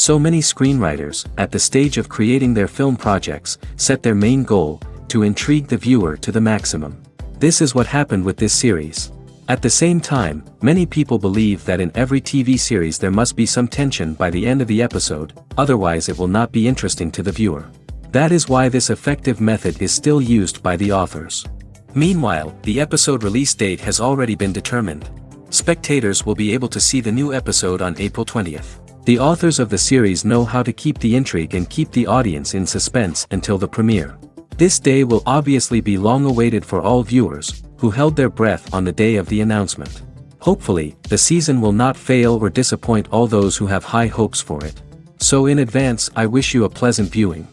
So many screenwriters, at the stage of creating their film projects, set their main goal, to intrigue the viewer to the maximum. This is what happened with this series. At the same time, many people believe that in every TV series there must be some tension by the end of the episode, otherwise it will not be interesting to the viewer. That is why this effective method is still used by the authors. Meanwhile, the episode release date has already been determined. Spectators will be able to see the new episode on April 20th. The authors of the series know how to keep the intrigue and keep the audience in suspense until the premiere. This day will obviously be long awaited for all viewers, who held their breath on the day of the announcement. Hopefully, the season will not fail or disappoint all those who have high hopes for it. So in advance, I wish you a pleasant viewing.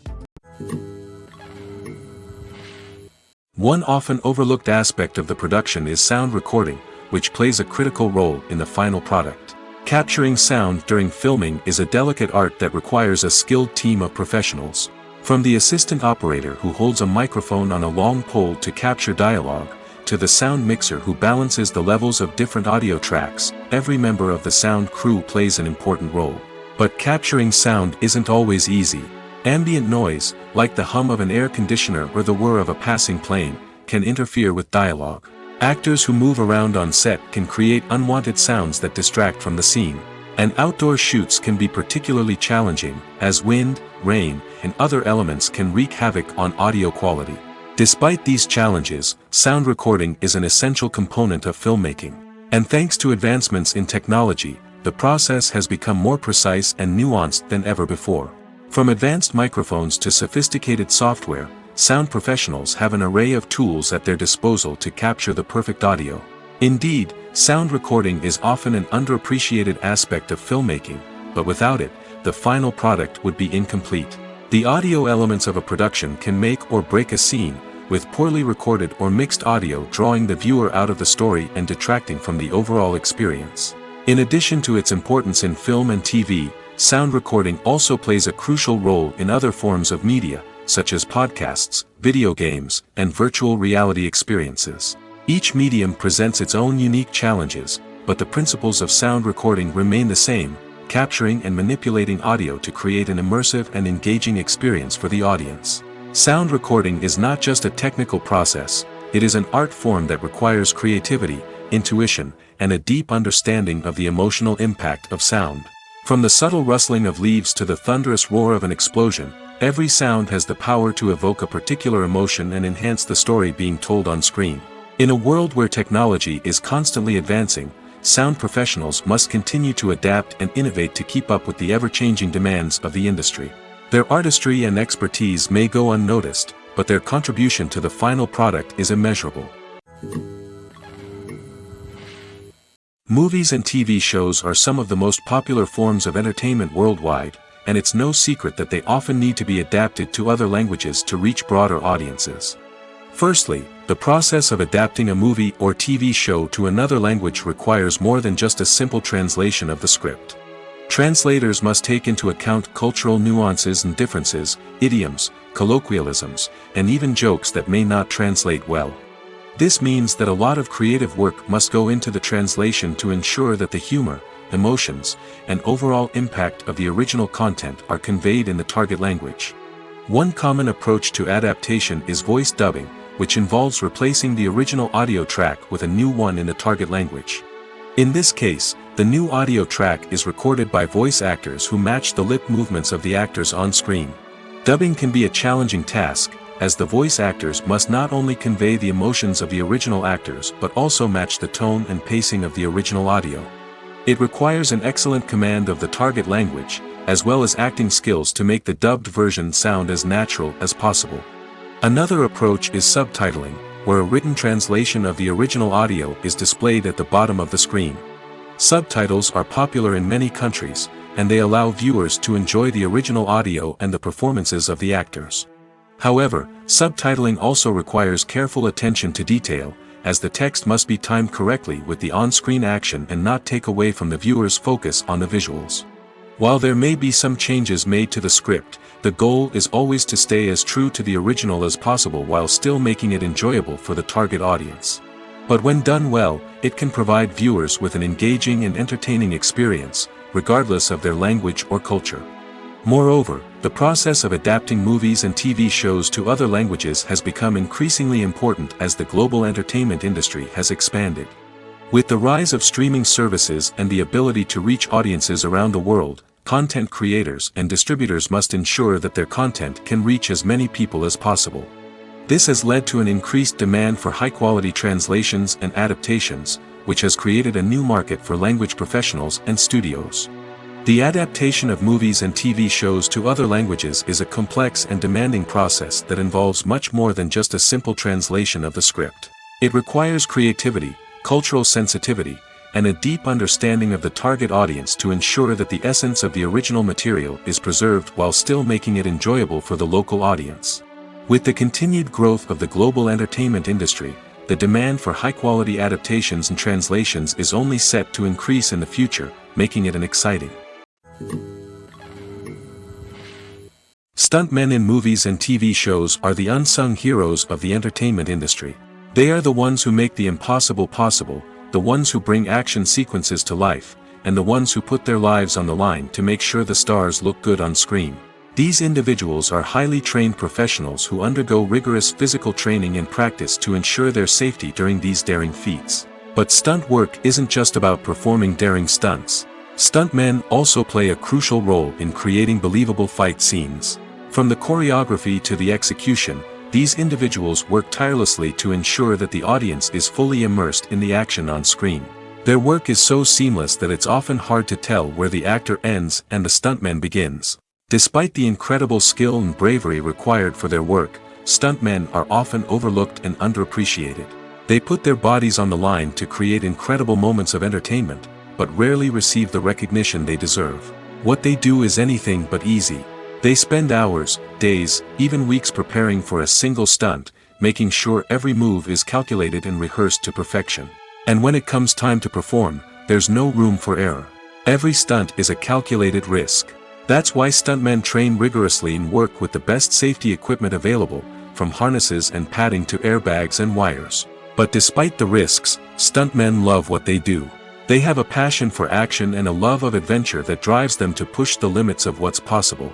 One often overlooked aspect of the production is sound recording, which plays a critical role in the final product. Capturing sound during filming is a delicate art that requires a skilled team of professionals. From the assistant operator who holds a microphone on a long pole to capture dialogue, to the sound mixer who balances the levels of different audio tracks, every member of the sound crew plays an important role. But capturing sound isn't always easy. Ambient noise, like the hum of an air conditioner or the whir of a passing plane, can interfere with dialogue. Actors who move around on set can create unwanted sounds that distract from the scene. And outdoor shoots can be particularly challenging, as wind, rain, and other elements can wreak havoc on audio quality. Despite these challenges, sound recording is an essential component of filmmaking. And thanks to advancements in technology, the process has become more precise and nuanced than ever before. From advanced microphones to sophisticated software, sound professionals have an array of tools at their disposal to capture the perfect audio. Indeed, sound recording is often an underappreciated aspect of filmmaking, but without it, the final product would be incomplete. The audio elements of a production can make or break a scene, with poorly recorded or mixed audio drawing the viewer out of the story and detracting from the overall experience. In addition to its importance in film and TV, sound recording also plays a crucial role in other forms of media, such as podcasts, video games, and virtual reality experiences. Each medium presents its own unique challenges, but the principles of sound recording remain the same, capturing and manipulating audio to create an immersive and engaging experience for the audience. Sound recording is not just a technical process, it is an art form that requires creativity, intuition, and a deep understanding of the emotional impact of sound. From the subtle rustling of leaves to the thunderous roar of an explosion, every sound has the power to evoke a particular emotion and enhance the story being told on screen. In a world where technology is constantly advancing, sound professionals must continue to adapt and innovate to keep up with the ever-changing demands of the industry. Their artistry and expertise may go unnoticed, but their contribution to the final product is immeasurable. Movies and TV shows are some of the most popular forms of entertainment worldwide, and it's no secret that they often need to be adapted to other languages to reach broader audiences. Firstly, the process of adapting a movie or TV show to another language requires more than just a simple translation of the script. Translators must take into account cultural nuances and differences, idioms, colloquialisms, and even jokes that may not translate well. This means that a lot of creative work must go into the translation to ensure that the humor, emotions, and overall impact of the original content are conveyed in the target language. One common approach to adaptation is voice dubbing, which involves replacing the original audio track with a new one in the target language. In this case, the new audio track is recorded by voice actors who match the lip movements of the actors on screen. Dubbing can be a challenging task, as the voice actors must not only convey the emotions of the original actors but also match the tone and pacing of the original audio. It requires an excellent command of the target language, as well as acting skills to make the dubbed version sound as natural as possible. Another approach is subtitling, where a written translation of the original audio is displayed at the bottom of the screen. Subtitles are popular in many countries, and they allow viewers to enjoy the original audio and the performances of the actors. However, subtitling also requires careful attention to detail, as the text must be timed correctly with the on-screen action and not take away from the viewer's focus on the visuals. While there may be some changes made to the script, the goal is always to stay as true to the original as possible while still making it enjoyable for the target audience. But when done well, it can provide viewers with an engaging and entertaining experience, regardless of their language or culture. Moreover, the process of adapting movies and TV shows to other languages has become increasingly important as the global entertainment industry has expanded. With the rise of streaming services and the ability to reach audiences around the world, content creators and distributors must ensure that their content can reach as many people as possible. This has led to an increased demand for high-quality translations and adaptations, which has created a new market for language professionals and studios. The adaptation of movies and TV shows to other languages is a complex and demanding process that involves much more than just a simple translation of the script. It requires creativity, cultural sensitivity, and a deep understanding of the target audience to ensure that the essence of the original material is preserved while still making it enjoyable for the local audience. With the continued growth of the global entertainment industry, the demand for high-quality adaptations and translations is only set to increase in the future, making it an exciting. Stuntmen in movies and TV shows are the unsung heroes of the entertainment industry. They are the ones who make the impossible possible, the ones who bring action sequences to life, and the ones who put their lives on the line to make sure the stars look good on screen. These individuals are highly trained professionals who undergo rigorous physical training and practice to ensure their safety during these daring feats. But stunt work isn't just about performing daring stunts. Stuntmen also play a crucial role in creating believable fight scenes. From the choreography to the execution, these individuals work tirelessly to ensure that the audience is fully immersed in the action on screen. Their work is so seamless that it's often hard to tell where the actor ends and the stuntman begins. Despite the incredible skill and bravery required for their work, stuntmen are often overlooked and underappreciated. They put their bodies on the line to create incredible moments of entertainment, but rarely receive the recognition they deserve. What they do is anything but easy. They spend hours, days, even weeks preparing for a single stunt, making sure every move is calculated and rehearsed to perfection. And when it comes time to perform, there's no room for error. Every stunt is a calculated risk. That's why stuntmen train rigorously and work with the best safety equipment available, from harnesses and padding to airbags and wires. But despite the risks, stuntmen love what they do. They have a passion for action and a love of adventure that drives them to push the limits of what's possible.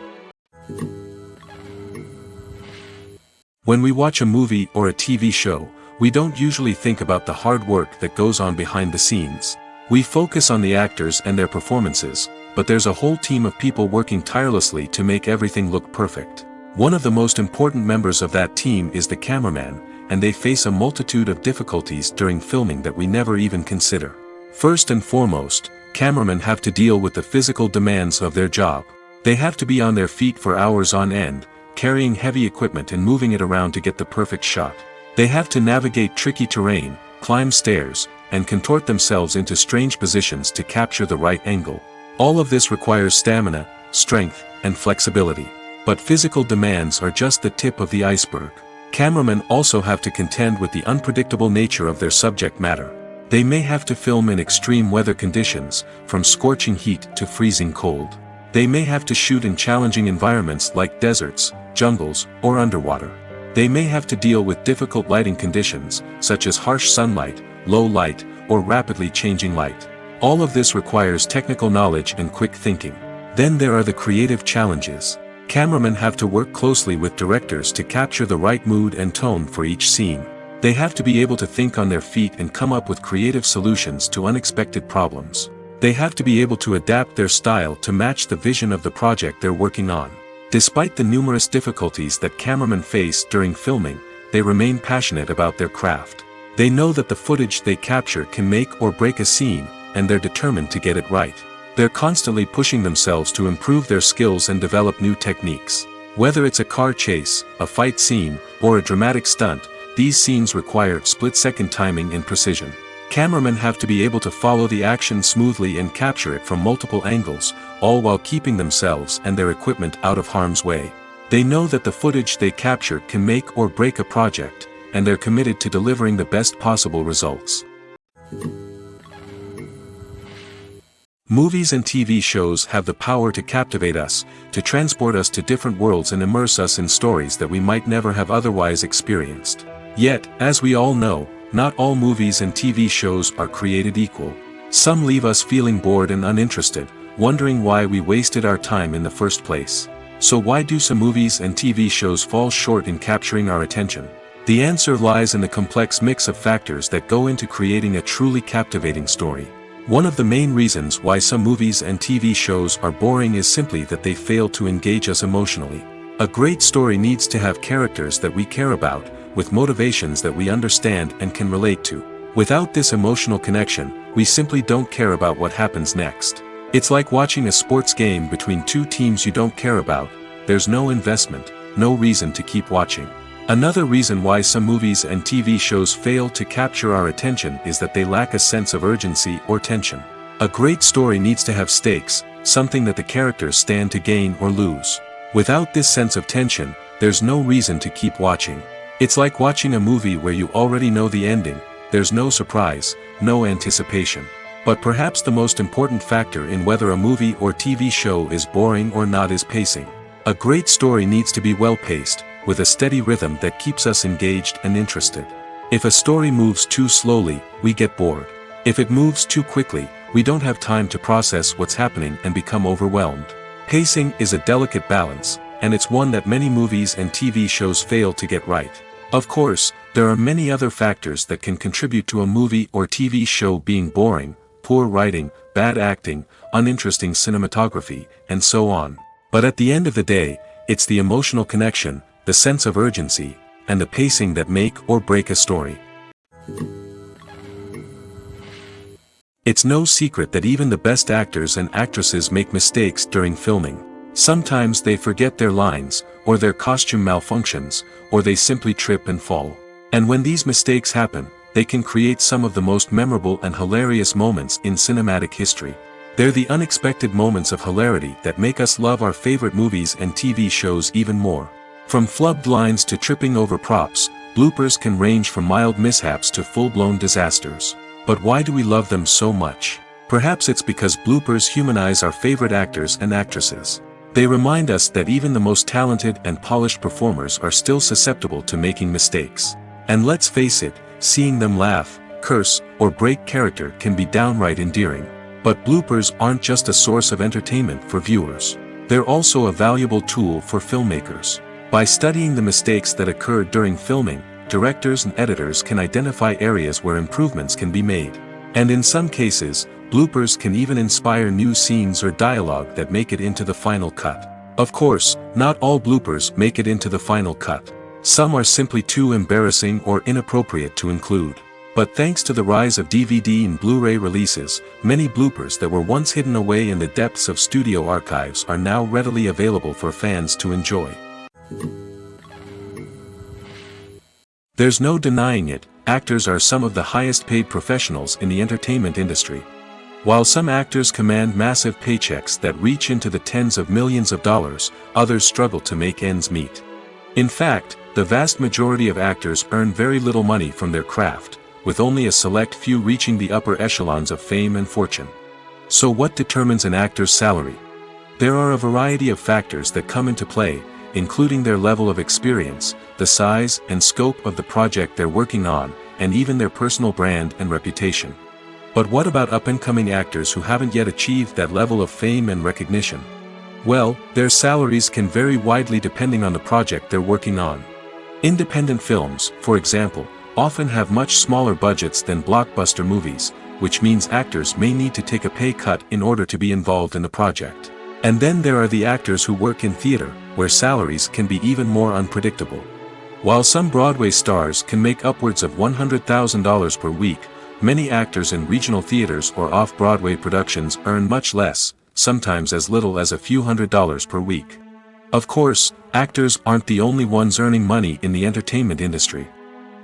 When we watch a movie or a TV show, we don't usually think about the hard work that goes on behind the scenes. We focus on the actors and their performances, but there's a whole team of people working tirelessly to make everything look perfect. One of the most important members of that team is the cameraman, and they face a multitude of difficulties during filming that we never even consider. First and foremost, cameramen have to deal with the physical demands of their job. They have to be on their feet for hours on end, carrying heavy equipment and moving it around to get the perfect shot. They have to navigate tricky terrain, climb stairs, and contort themselves into strange positions to capture the right angle. All of this requires stamina, strength, and flexibility. But physical demands are just the tip of the iceberg. Cameramen also have to contend with the unpredictable nature of their subject matter. They may have to film in extreme weather conditions, from scorching heat to freezing cold. They may have to shoot in challenging environments like deserts, jungles, or underwater. They may have to deal with difficult lighting conditions, such as harsh sunlight, low light, or rapidly changing light. All of this requires technical knowledge and quick thinking. Then there are the creative challenges. Cameramen have to work closely with directors to capture the right mood and tone for each scene. They have to be able to think on their feet and come up with creative solutions to unexpected problems. They have to be able to adapt their style to match the vision of the project they're working on. Despite the numerous difficulties that cameramen face during filming, they remain passionate about their craft. They know that the footage they capture can make or break a scene, and they're determined to get it right. They're constantly pushing themselves to improve their skills and develop new techniques. Whether it's a car chase, a fight scene, or a dramatic stunt, these scenes require split-second timing and precision. Cameramen have to be able to follow the action smoothly and capture it from multiple angles, all while keeping themselves and their equipment out of harm's way. They know that the footage they capture can make or break a project, and they're committed to delivering the best possible results. Movies and TV shows have the power to captivate us, to transport us to different worlds and immerse us in stories that we might never have otherwise experienced. Yet, as we all know, not all movies and TV shows are created equal. Some leave us feeling bored and uninterested, wondering why we wasted our time in the first place. So why do some movies and TV shows fall short in capturing our attention? The answer lies in the complex mix of factors that go into creating a truly captivating story. One of the main reasons why some movies and TV shows are boring is simply that they fail to engage us emotionally. A great story needs to have characters that we care about, with motivations that we understand and can relate to. Without this emotional connection, we simply don't care about what happens next. It's like watching a sports game between two teams you don't care about. There's no investment, no reason to keep watching. Another reason why some movies and TV shows fail to capture our attention is that they lack a sense of urgency or tension. A great story needs to have stakes, something that the characters stand to gain or lose. Without this sense of tension, there's no reason to keep watching. It's like watching a movie where you already know the ending. There's no surprise, no anticipation. But perhaps the most important factor in whether a movie or TV show is boring or not is pacing. A great story needs to be well-paced, with a steady rhythm that keeps us engaged and interested. If a story moves too slowly, we get bored. If it moves too quickly, we don't have time to process what's happening and become overwhelmed. Pacing is a delicate balance, and it's one that many movies and TV shows fail to get right. Of course, there are many other factors that can contribute to a movie or TV show being boring: poor writing, bad acting, uninteresting cinematography, and so on. But at the end of the day, it's the emotional connection, the sense of urgency, and the pacing that make or break a story. It's no secret that even the best actors and actresses make mistakes during filming. Sometimes they forget their lines, or their costume malfunctions, or they simply trip and fall. And when these mistakes happen, they can create some of the most memorable and hilarious moments in cinematic history. They're the unexpected moments of hilarity that make us love our favorite movies and TV shows even more. From flubbed lines to tripping over props, bloopers can range from mild mishaps to full-blown disasters. But why do we love them so much? Perhaps it's because bloopers humanize our favorite actors and actresses. They remind us that even the most talented and polished performers are still susceptible to making mistakes. And let's face it, seeing them laugh, curse, or break character can be downright endearing. But bloopers aren't just a source of entertainment for viewers. They're also a valuable tool for filmmakers. By studying the mistakes that occur during filming, directors and editors can identify areas where improvements can be made. And in some cases, bloopers can even inspire new scenes or dialogue that make it into the final cut. Of course, not all bloopers make it into the final cut. Some are simply too embarrassing or inappropriate to include. But thanks to the rise of DVD and Blu-ray releases, many bloopers that were once hidden away in the depths of studio archives are now readily available for fans to enjoy. There's no denying it, actors are some of the highest paid professionals in the entertainment industry. While some actors command massive paychecks that reach into the tens of millions of dollars, others struggle to make ends meet. In fact, the vast majority of actors earn very little money from their craft, with only a select few reaching the upper echelons of fame and fortune. So what determines an actor's salary? There are a variety of factors that come into play, including their level of experience, the size and scope of the project they're working on, and even their personal brand and reputation. But what about up-and-coming actors who haven't yet achieved that level of fame and recognition? Well, their salaries can vary widely depending on the project they're working on. Independent films, for example, often have much smaller budgets than blockbuster movies, which means actors may need to take a pay cut in order to be involved in the project. And then there are the actors who work in theater, where salaries can be even more unpredictable. While some Broadway stars can make upwards of $100,000 per week, many actors in regional theaters or off-Broadway productions earn much less, sometimes as little as a few $100s per week. Of course, actors aren't the only ones earning money in the entertainment industry.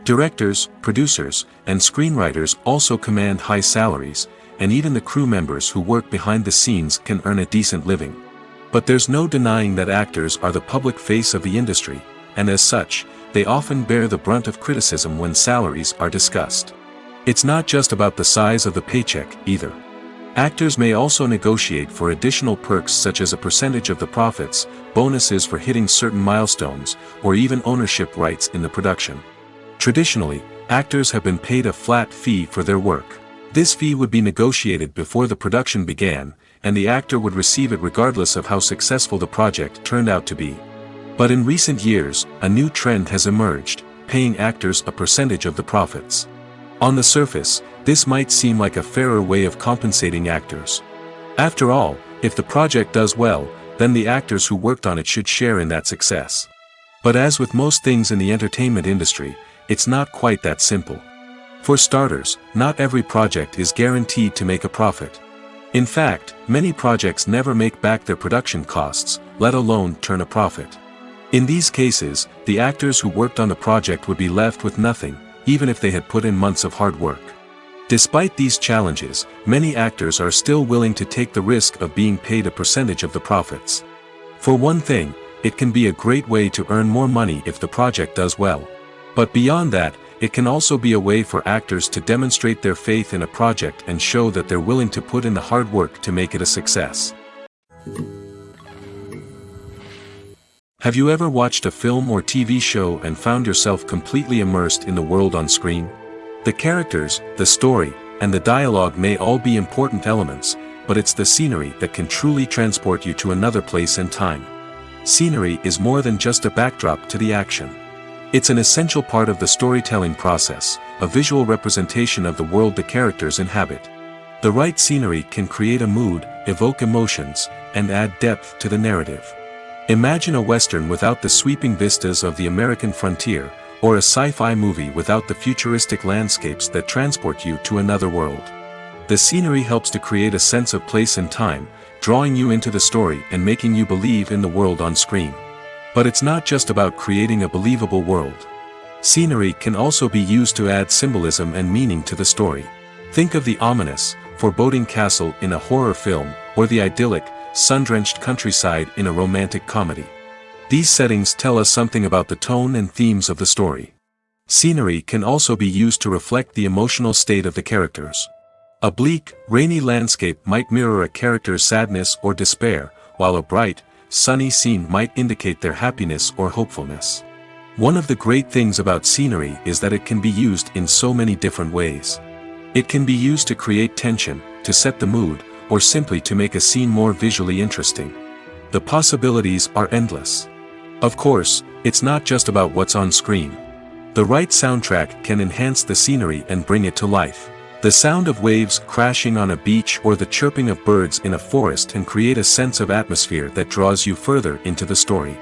Directors, producers, and screenwriters also command high salaries, and even the crew members who work behind the scenes can earn a decent living. But there's no denying that actors are the public face of the industry, and as such, they often bear the brunt of criticism when salaries are discussed. It's not just about the size of the paycheck, either. Actors may also negotiate for additional perks such as a percentage of the profits, bonuses for hitting certain milestones, or even ownership rights in the production. Traditionally, actors have been paid a flat fee for their work. This fee would be negotiated before the production began, and the actor would receive it regardless of how successful the project turned out to be. But in recent years, a new trend has emerged, paying actors a percentage of the profits. On the surface, this might seem like a fairer way of compensating actors. After all, if the project does well, then the actors who worked on it should share in that success. But as with most things in the entertainment industry, it's not quite that simple. For starters, not every project is guaranteed to make a profit. In fact, many projects never make back their production costs, let alone turn a profit. In these cases, the actors who worked on the project would be left with nothing, even if they had put in months of hard work. Despite these challenges, many actors are still willing to take the risk of being paid a percentage of the profits. For one thing, it can be a great way to earn more money if the project does well. But beyond that, it can also be a way for actors to demonstrate their faith in a project and show that they're willing to put in the hard work to make it a success. Have you ever watched a film or TV show and found yourself completely immersed in the world on screen? The characters, the story, and the dialogue may all be important elements, but it's the scenery that can truly transport you to another place and time. Scenery is more than just a backdrop to the action. It's an essential part of the storytelling process, a visual representation of the world the characters inhabit. The right scenery can create a mood, evoke emotions, and add depth to the narrative. Imagine a Western without the sweeping vistas of the American frontier, or a sci-fi movie without the futuristic landscapes that transport you to another world. The scenery helps to create a sense of place and time, drawing you into the story and making you believe in the world on screen. But it's not just about creating a believable world. Scenery can also be used to add symbolism and meaning to the story. Think of the ominous, foreboding castle in a horror film, or the idyllic, sun-drenched countryside in a romantic comedy. These settings tell us something about the tone and themes of the story. Scenery can also be used to reflect the emotional state of the characters. A bleak, rainy landscape might mirror a character's sadness or despair, while a bright, sunny scene might indicate their happiness or hopefulness. One of the great things about scenery is that it can be used in so many different ways. It can be used to create tension, to set the mood, or simply to make a scene more visually interesting. The possibilities are endless. Of course, it's not just about what's on screen. The right soundtrack can enhance the scenery and bring it to life. The sound of waves crashing on a beach or the chirping of birds in a forest can create a sense of atmosphere that draws you further into the story.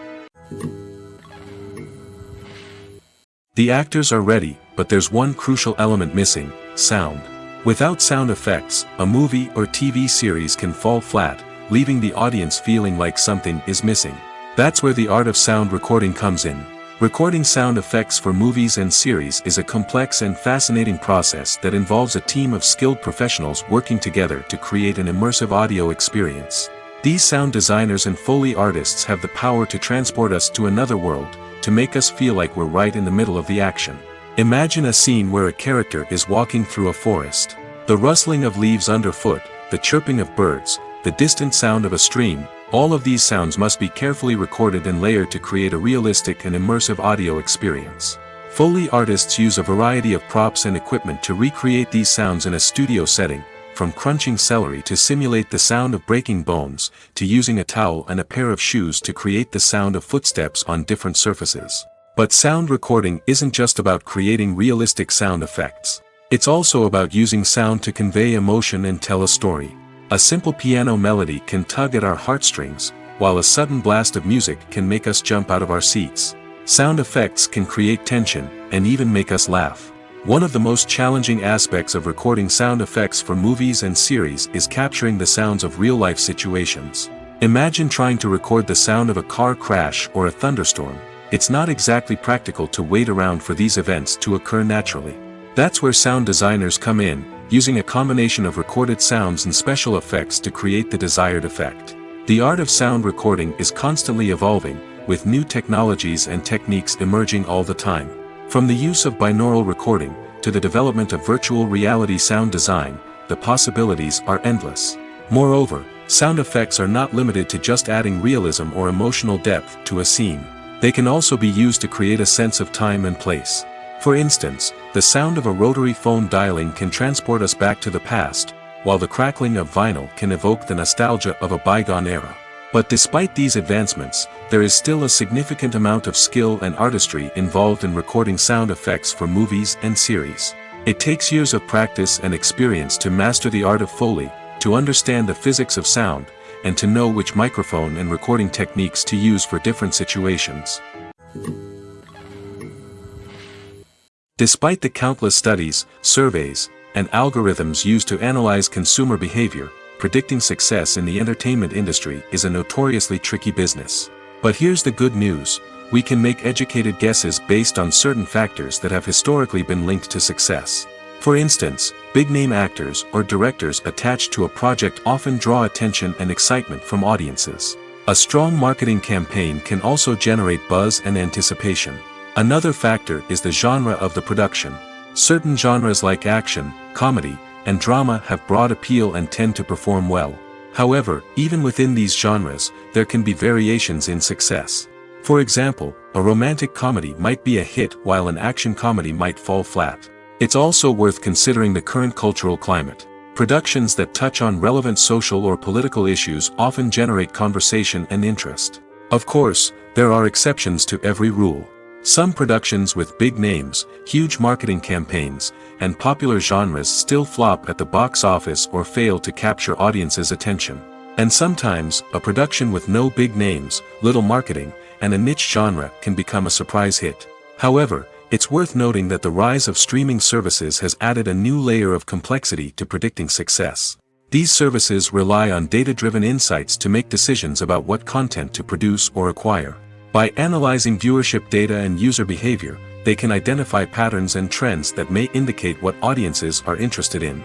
The actors are ready, but there's one crucial element missing: sound. Without sound effects, a movie or TV series can fall flat, leaving the audience feeling like something is missing. That's where the art of sound recording comes in. Recording sound effects for movies and series is a complex and fascinating process that involves a team of skilled professionals working together to create an immersive audio experience. These sound designers and Foley artists have the power to transport us to another world, to make us feel like we're right in the middle of the action. Imagine a scene where a character is walking through a forest. The rustling of leaves underfoot, the chirping of birds, the distant sound of a stream, all of these sounds must be carefully recorded and layered to create a realistic and immersive audio experience. Foley artists use a variety of props and equipment to recreate these sounds in a studio setting, from crunching celery to simulate the sound of breaking bones, to using a towel and a pair of shoes to create the sound of footsteps on different surfaces. But sound recording isn't just about creating realistic sound effects. It's also about using sound to convey emotion and tell a story. A simple piano melody can tug at our heartstrings, while a sudden blast of music can make us jump out of our seats. Sound effects can create tension, and even make us laugh. One of the most challenging aspects of recording sound effects for movies and series is capturing the sounds of real-life situations. Imagine trying to record the sound of a car crash or a thunderstorm. It's not exactly practical to wait around for these events to occur naturally. That's where sound designers come in, using a combination of recorded sounds and special effects to create the desired effect. The art of sound recording is constantly evolving, with new technologies and techniques emerging all the time. From the use of binaural recording, to the development of virtual reality sound design, the possibilities are endless. Moreover, sound effects are not limited to just adding realism or emotional depth to a scene. They can also be used to create a sense of time and place. For instance, the sound of a rotary phone dialing can transport us back to the past, while the crackling of vinyl can evoke the nostalgia of a bygone era. But despite these advancements, there is still a significant amount of skill and artistry involved in recording sound effects for movies and series. It takes years of practice and experience to master the art of Foley, to understand the physics of sound, and to know which microphone and recording techniques to use for different situations. Despite the countless studies, surveys, and algorithms used to analyze consumer behavior, predicting success in the entertainment industry is a notoriously tricky business. But here's the good news: we can make educated guesses based on certain factors that have historically been linked to success. For instance, big-name actors or directors attached to a project often draw attention and excitement from audiences. A strong marketing campaign can also generate buzz and anticipation. Another factor is the genre of the production. Certain genres like action, comedy, and drama have broad appeal and tend to perform well. However, even within these genres, there can be variations in success. For example, a romantic comedy might be a hit while an action comedy might fall flat. It's also worth considering the current cultural climate. Productions that touch on relevant social or political issues often generate conversation and interest. Of course, there are exceptions to every rule. Some productions with big names, huge marketing campaigns, and popular genres still flop at the box office or fail to capture audiences' attention. And sometimes, a production with no big names, little marketing, and a niche genre can become a surprise hit. However, it's worth noting that the rise of streaming services has added a new layer of complexity to predicting success. These services rely on data-driven insights to make decisions about what content to produce or acquire. By analyzing viewership data and user behavior, they can identify patterns and trends that may indicate what audiences are interested in.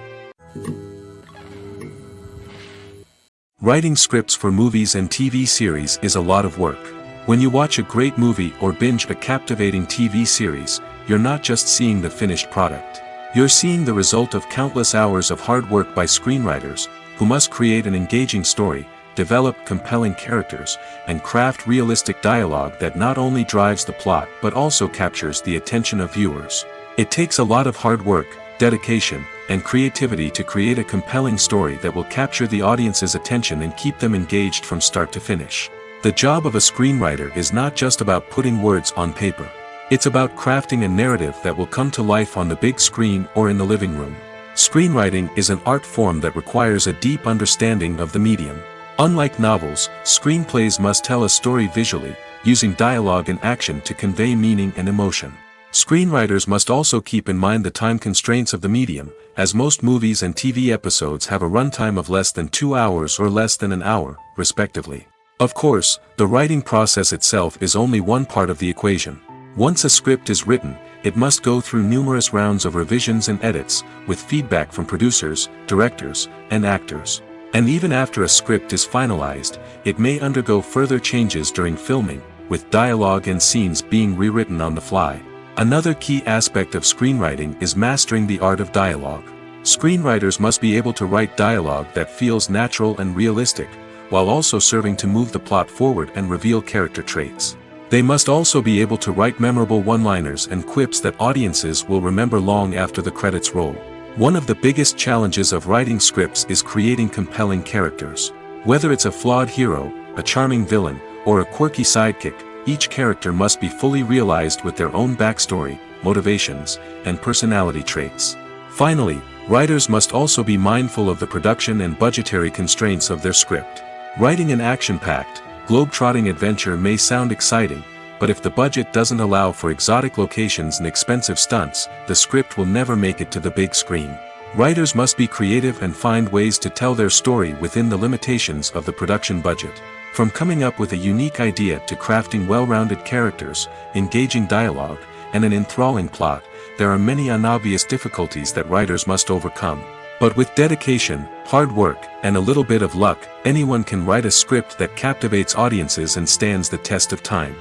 Writing scripts for movies and TV series is a lot of work. When you watch a great movie or binge a captivating TV series, you're not just seeing the finished product. You're seeing the result of countless hours of hard work by screenwriters, who must create an engaging story, develop compelling characters, and craft realistic dialogue that not only drives the plot but also captures the attention of viewers. It takes a lot of hard work, dedication, and creativity to create a compelling story that will capture the audience's attention and keep them engaged from start to finish. The job of a screenwriter is not just about putting words on paper. It's about crafting a narrative that will come to life on the big screen or in the living room. Screenwriting is an art form that requires a deep understanding of the medium. Unlike novels, screenplays must tell a story visually, using dialogue and action to convey meaning and emotion. Screenwriters must also keep in mind the time constraints of the medium, as most movies and TV episodes have a runtime of less than 2 hours or less than an hour, respectively. Of course, the writing process itself is only one part of the equation. Once a script is written, it must go through numerous rounds of revisions and edits, with feedback from producers, directors, and actors. And even after a script is finalized, it may undergo further changes during filming, with dialogue and scenes being rewritten on the fly. Another key aspect of screenwriting is mastering the art of dialogue. Screenwriters must be able to write dialogue that feels natural and realistic, while also serving to move the plot forward and reveal character traits. They must also be able to write memorable one-liners and quips that audiences will remember long after the credits roll. One of the biggest challenges of writing scripts is creating compelling characters. Whether it's a flawed hero, a charming villain, or a quirky sidekick, each character must be fully realized with their own backstory, motivations, and personality traits. Finally, writers must also be mindful of the production and budgetary constraints of their script. Writing an action-packed, globe-trotting adventure may sound exciting, but if the budget doesn't allow for exotic locations and expensive stunts, the script will never make it to the big screen. Writers must be creative and find ways to tell their story within the limitations of the production budget. From coming up with a unique idea to crafting well-rounded characters, engaging dialogue, and an enthralling plot, there are many unobvious difficulties that writers must overcome. But with dedication, hard work, and a little bit of luck, anyone can write a script that captivates audiences and stands the test of time.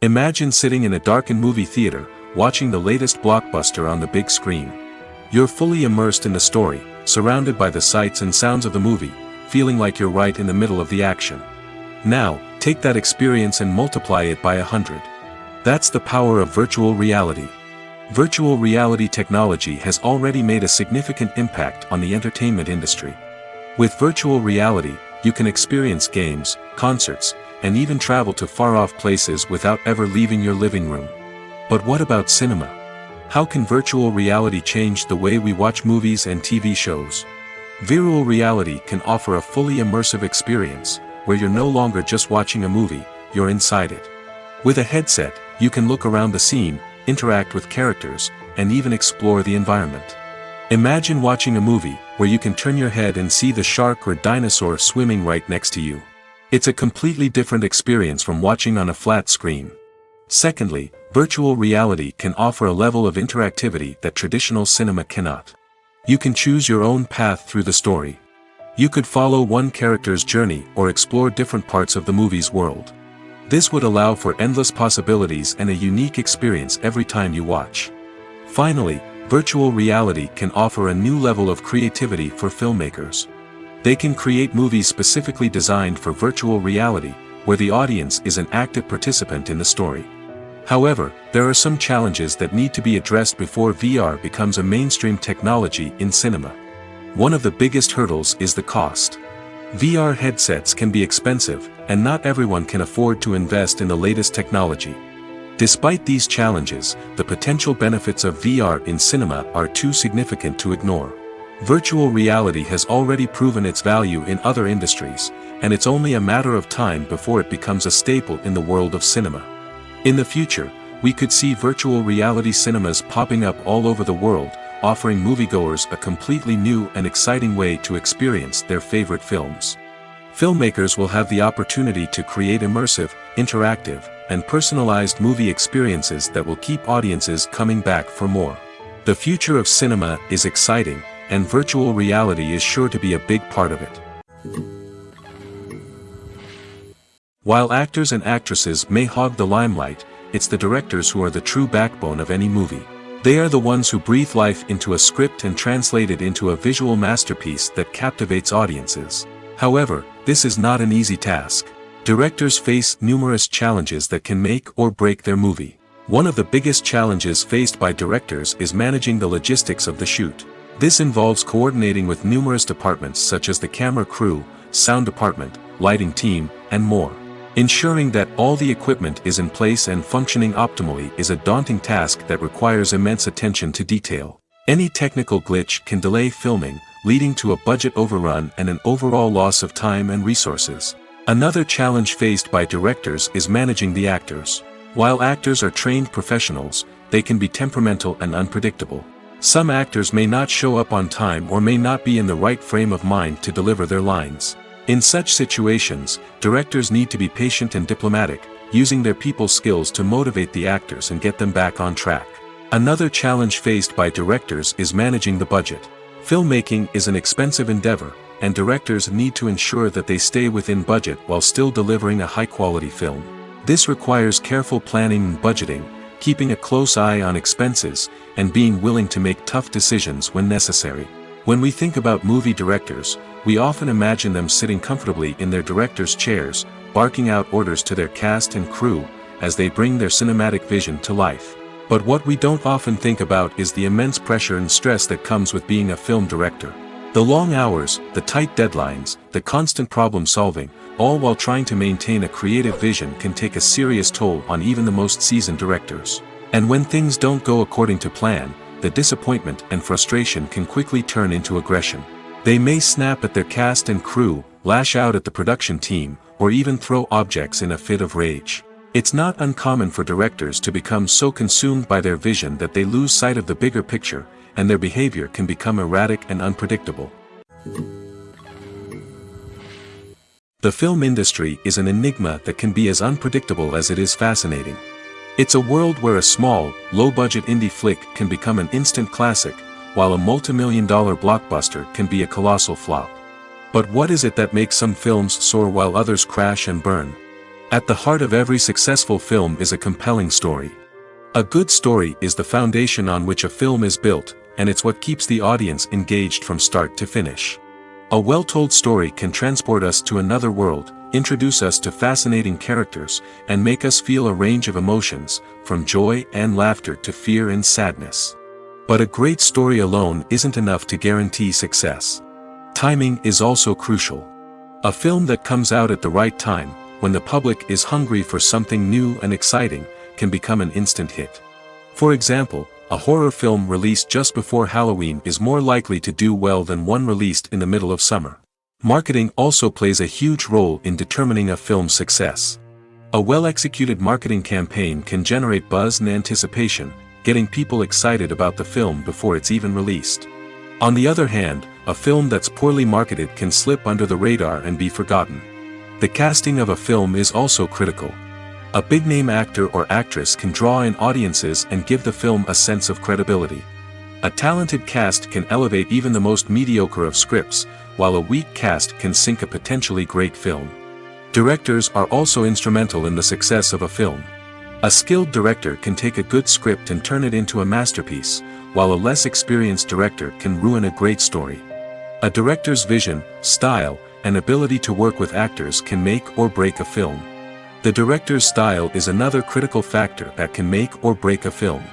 Imagine sitting in a darkened movie theater, watching the latest blockbuster on the big screen. You're fully immersed in the story, surrounded by the sights and sounds of the movie, feeling like you're right in the middle of the action. Now, take that experience and multiply it by 100. That's the power of virtual reality. Virtual reality technology has already made a significant impact on the entertainment industry. With virtual reality, you can experience games, concerts, and even travel to far-off places without ever leaving your living room. But what about cinema? How can virtual reality change the way we watch movies and TV shows? Virtual reality can offer a fully immersive experience, where you're no longer just watching a movie, you're inside it. With a headset, you can look around the scene, interact with characters, and even explore the environment. Imagine watching a movie, where you can turn your head and see the shark or dinosaur swimming right next to you. It's a completely different experience from watching on a flat screen. Secondly, virtual reality can offer a level of interactivity that traditional cinema cannot. You can choose your own path through the story. You could follow one character's journey or explore different parts of the movie's world. This would allow for endless possibilities and a unique experience every time you watch. Finally, virtual reality can offer a new level of creativity for filmmakers. They can create movies specifically designed for virtual reality, where the audience is an active participant in the story. However, there are some challenges that need to be addressed before VR becomes a mainstream technology in cinema. One of the biggest hurdles is the cost. VR headsets can be expensive, and not everyone can afford to invest in the latest technology. Despite these challenges, the potential benefits of VR in cinema are too significant to ignore. Virtual reality has already proven its value in other industries, and it's only a matter of time before it becomes a staple in the world of cinema. In the future, we could see virtual reality cinemas popping up all over the world, offering moviegoers a completely new and exciting way to experience their favorite films. Filmmakers will have the opportunity to create immersive, interactive, and personalized movie experiences that will keep audiences coming back for more. The future of cinema is exciting, and virtual reality is sure to be a big part of it. While actors and actresses may hog the limelight, it's the directors who are the true backbone of any movie. They are the ones who breathe life into a script and translate it into a visual masterpiece that captivates audiences. However, this is not an easy task. Directors face numerous challenges that can make or break their movie. One of the biggest challenges faced by directors is managing the logistics of the shoot. This involves coordinating with numerous departments such as the camera crew, sound department, lighting team, and more. Ensuring that all the equipment is in place and functioning optimally is a daunting task that requires immense attention to detail. Any technical glitch can delay filming, leading to a budget overrun and an overall loss of time and resources. Another challenge faced by directors is managing the actors. While actors are trained professionals, they can be temperamental and unpredictable. Some actors may not show up on time or may not be in the right frame of mind to deliver their lines. In such situations, directors need to be patient and diplomatic, using their people skills to motivate the actors and get them back on track. Another challenge faced by directors is managing the budget. Filmmaking is an expensive endeavor, and directors need to ensure that they stay within budget while still delivering a high-quality film. This requires careful planning and budgeting, keeping a close eye on expenses, and being willing to make tough decisions when necessary. When we think about movie directors, we often imagine them sitting comfortably in their director's chairs, barking out orders to their cast and crew, as they bring their cinematic vision to life. But what we don't often think about is the immense pressure and stress that comes with being a film director. The long hours, the tight deadlines, the constant problem solving, all while trying to maintain a creative vision can take a serious toll on even the most seasoned directors. And when things don't go according to plan, the disappointment and frustration can quickly turn into aggression. They may snap at their cast and crew, lash out at the production team, or even throw objects in a fit of rage. It's not uncommon for directors to become so consumed by their vision that they lose sight of the bigger picture, and their behavior can become erratic and unpredictable. The film industry is an enigma that can be as unpredictable as it is fascinating. It's a world where a small, low-budget indie flick can become an instant classic, while a multi-million-dollar blockbuster can be a colossal flop. But what is it that makes some films soar while others crash and burn? At the heart of every successful film is a compelling story. A good story is the foundation on which a film is built, and it's what keeps the audience engaged from start to finish. A well-told story can transport us to another world, introduce us to fascinating characters, and make us feel a range of emotions, from joy and laughter to fear and sadness. But a great story alone isn't enough to guarantee success. Timing is also crucial. A film that comes out at the right time, when the public is hungry for something new and exciting, can become an instant hit. For example, a horror film released just before Halloween is more likely to do well than one released in the middle of summer. Marketing also plays a huge role in determining a film's success. A well-executed marketing campaign can generate buzz and anticipation, getting people excited about the film before it's even released. On the other hand, a film that's poorly marketed can slip under the radar and be forgotten. The casting of a film is also critical. A big-name actor or actress can draw in audiences and give the film a sense of credibility. A talented cast can elevate even the most mediocre of scripts, while a weak cast can sink a potentially great film. Directors are also instrumental in the success of a film. A skilled director can take a good script and turn it into a masterpiece, while a less experienced director can ruin a great story. A director's vision, style, and ability to work with actors can make or break a film. The director's style is another critical factor that can make or break a film.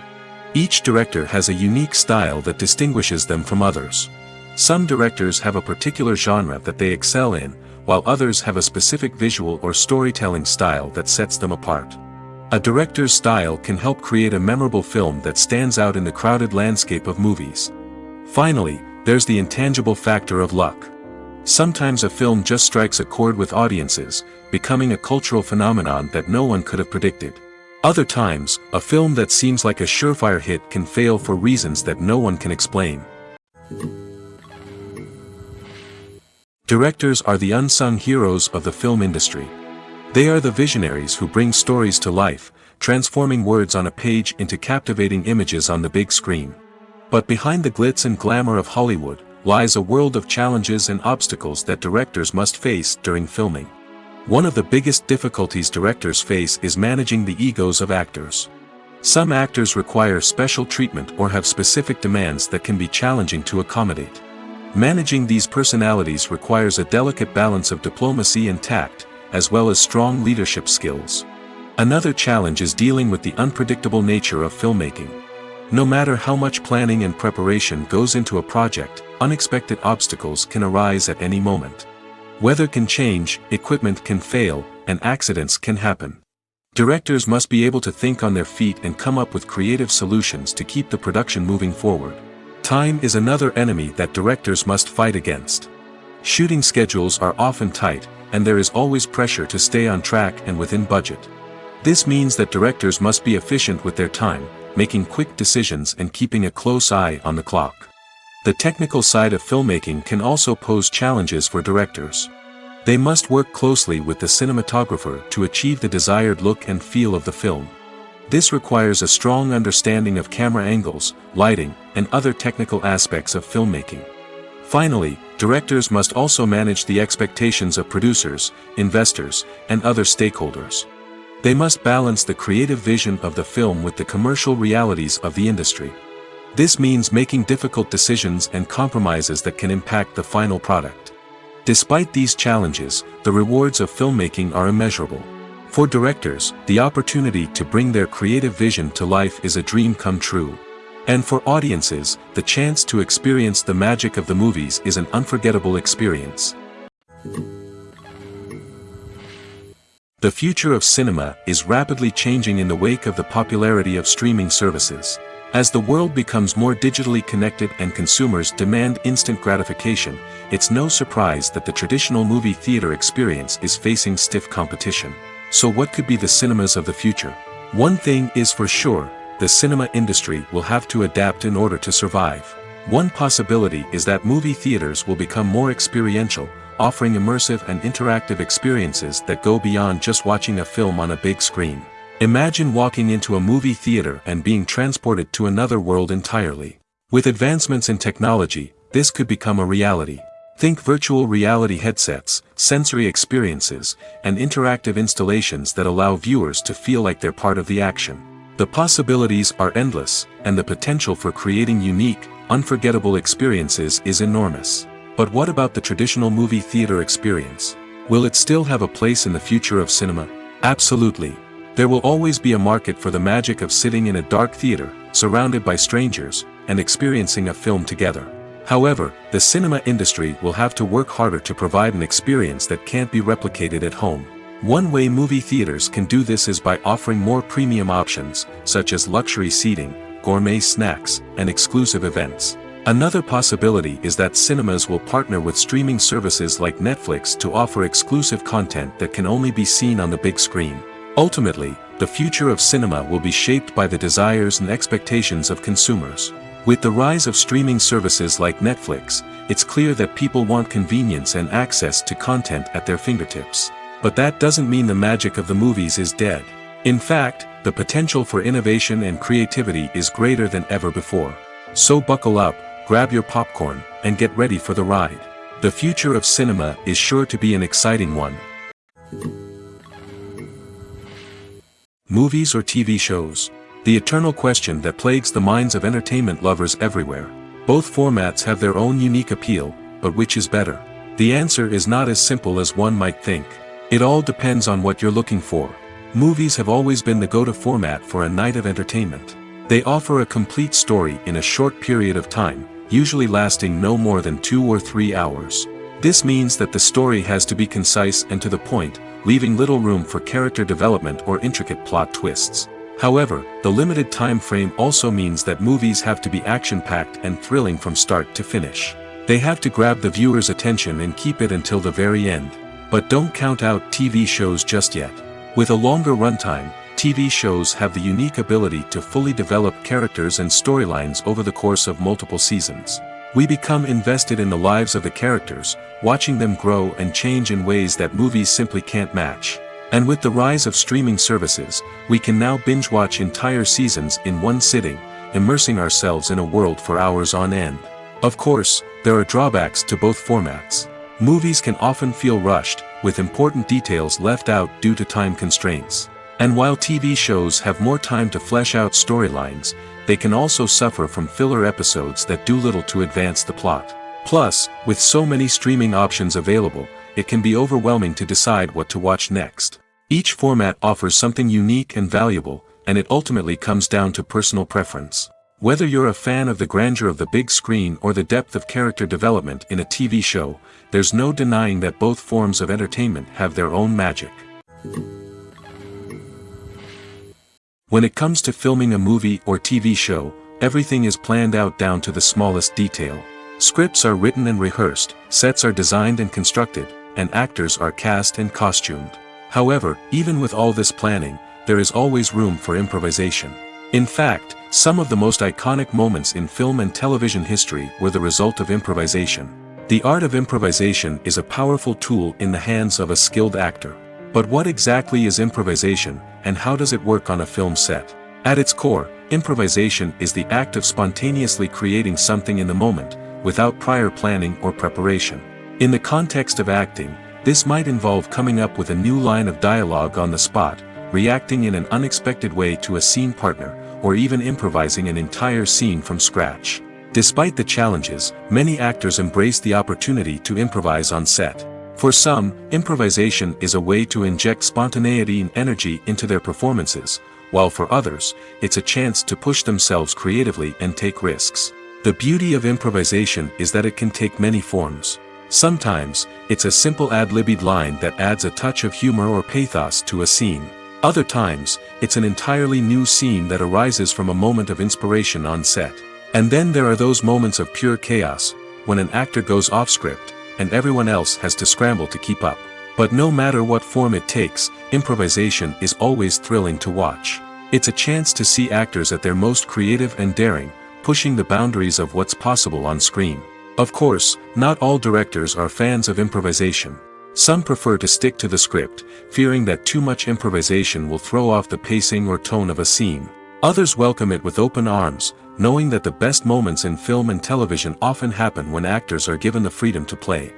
Each director has a unique style that distinguishes them from others. Some directors have a particular genre that they excel in, while others have a specific visual or storytelling style that sets them apart. A director's style can help create a memorable film that stands out in the crowded landscape of movies. Finally, there's the intangible factor of luck. Sometimes a film just strikes a chord with audiences, becoming a cultural phenomenon that no one could have predicted. Other times, a film that seems like a surefire hit can fail for reasons that no one can explain. Directors are the unsung heroes of the film industry. They are the visionaries who bring stories to life, transforming words on a page into captivating images on the big screen. But behind the glitz and glamour of Hollywood, lies a world of challenges and obstacles that directors must face during filming. One of the biggest difficulties directors face is managing the egos of actors. Some actors require special treatment or have specific demands that can be challenging to accommodate. Managing these personalities requires a delicate balance of diplomacy and tact, as well as strong leadership skills. Another challenge is dealing with the unpredictable nature of filmmaking. No matter how much planning and preparation goes into a project, unexpected obstacles can arise at any moment. Weather can change, equipment can fail, and accidents can happen. Directors must be able to think on their feet and come up with creative solutions to keep the production moving forward. Time is another enemy that directors must fight against. Shooting schedules are often tight, and there is always pressure to stay on track and within budget. This means that directors must be efficient with their time, making quick decisions and keeping a close eye on the clock. The technical side of filmmaking can also pose challenges for directors. They must work closely with the cinematographer to achieve the desired look and feel of the film. This requires a strong understanding of camera angles, lighting, and other technical aspects of filmmaking. Finally, directors must also manage the expectations of producers, investors, and other stakeholders. They must balance the creative vision of the film with the commercial realities of the industry. This means making difficult decisions and compromises that can impact the final product. Despite these challenges, the rewards of filmmaking are immeasurable. For directors, the opportunity to bring their creative vision to life is a dream come true. And for audiences, the chance to experience the magic of the movies is an unforgettable experience. The future of cinema is rapidly changing in the wake of the popularity of streaming services. As the world becomes more digitally connected and consumers demand instant gratification, it's no surprise that the traditional movie theater experience is facing stiff competition. So what could be the cinemas of the future? One thing is for sure, the cinema industry will have to adapt in order to survive. One possibility is that movie theaters will become more experiential, offering immersive and interactive experiences that go beyond just watching a film on a big screen. Imagine walking into a movie theater and being transported to another world entirely. With advancements in technology, this could become a reality. Think virtual reality headsets, sensory experiences, and interactive installations that allow viewers to feel like they're part of the action. The possibilities are endless, and the potential for creating unique, unforgettable experiences is enormous. But what about the traditional movie theater experience? Will it still have a place in the future of cinema? Absolutely. There will always be a market for the magic of sitting in a dark theater, surrounded by strangers, and experiencing a film together. However, the cinema industry will have to work harder to provide an experience that can't be replicated at home. One way movie theaters can do this is by offering more premium options, such as luxury seating, gourmet snacks, and exclusive events. Another possibility is that cinemas will partner with streaming services like Netflix to offer exclusive content that can only be seen on the big screen. Ultimately, the future of cinema will be shaped by the desires and expectations of consumers. With the rise of streaming services like Netflix, it's clear that people want convenience and access to content at their fingertips. But that doesn't mean the magic of the movies is dead. In fact, the potential for innovation and creativity is greater than ever before. So buckle up, grab your popcorn, and get ready for the ride. The future of cinema is sure to be an exciting one. Movies or TV shows? The eternal question that plagues the minds of entertainment lovers everywhere. Both formats have their own unique appeal, but which is better? The answer is not as simple as one might think. It all depends on what you're looking for. Movies have always been the go-to format for a night of entertainment. They offer a complete story in a short period of time, usually lasting no more than 2 or 3 hours. This means that the story has to be concise and to the point, leaving little room for character development or intricate plot twists. However, the limited time frame also means that movies have to be action-packed and thrilling from start to finish. They have to grab the viewer's attention and keep it until the very end. But don't count out TV shows just yet. With a longer runtime, TV shows have the unique ability to fully develop characters and storylines over the course of multiple seasons. We become invested in the lives of the characters, watching them grow and change in ways that movies simply can't match. And with the rise of streaming services, we can now binge-watch entire seasons in one sitting, immersing ourselves in a world for hours on end. Of course, there are drawbacks to both formats. Movies can often feel rushed, with important details left out due to time constraints. And while TV shows have more time to flesh out storylines, they can also suffer from filler episodes that do little to advance the plot. Plus, with so many streaming options available, it can be overwhelming to decide what to watch next. Each format offers something unique and valuable, and it ultimately comes down to personal preference. Whether you're a fan of the grandeur of the big screen or the depth of character development in a TV show, there's no denying that both forms of entertainment have their own magic. When it comes to filming a movie or TV show, everything is planned out down to the smallest detail. Scripts are written and rehearsed, sets are designed and constructed, and actors are cast and costumed. However, even with all this planning, there is always room for improvisation. In fact, some of the most iconic moments in film and television history were the result of improvisation. The art of improvisation is a powerful tool in the hands of a skilled actor. But what exactly is improvisation, and how does it work on a film set? At its core, improvisation is the act of spontaneously creating something in the moment, without prior planning or preparation. In the context of acting, this might involve coming up with a new line of dialogue on the spot, reacting in an unexpected way to a scene partner, or even improvising an entire scene from scratch. Despite the challenges, many actors embrace the opportunity to improvise on set. For some, improvisation is a way to inject spontaneity and energy into their performances, while for others, it's a chance to push themselves creatively and take risks. The beauty of improvisation is that it can take many forms. Sometimes, it's a simple ad-libbed line that adds a touch of humor or pathos to a scene. Other times, it's an entirely new scene that arises from a moment of inspiration on set. And then there are those moments of pure chaos, when an actor goes off script, and everyone else has to scramble to keep up. But no matter what form it takes, improvisation is always thrilling to watch. It's a chance to see actors at their most creative and daring, pushing the boundaries of what's possible on screen. Of course, not all directors are fans of improvisation. Some prefer to stick to the script, fearing that too much improvisation will throw off the pacing or tone of a scene. Others welcome it with open arms, knowing that the best moments in film and television often happen when actors are given the freedom to play.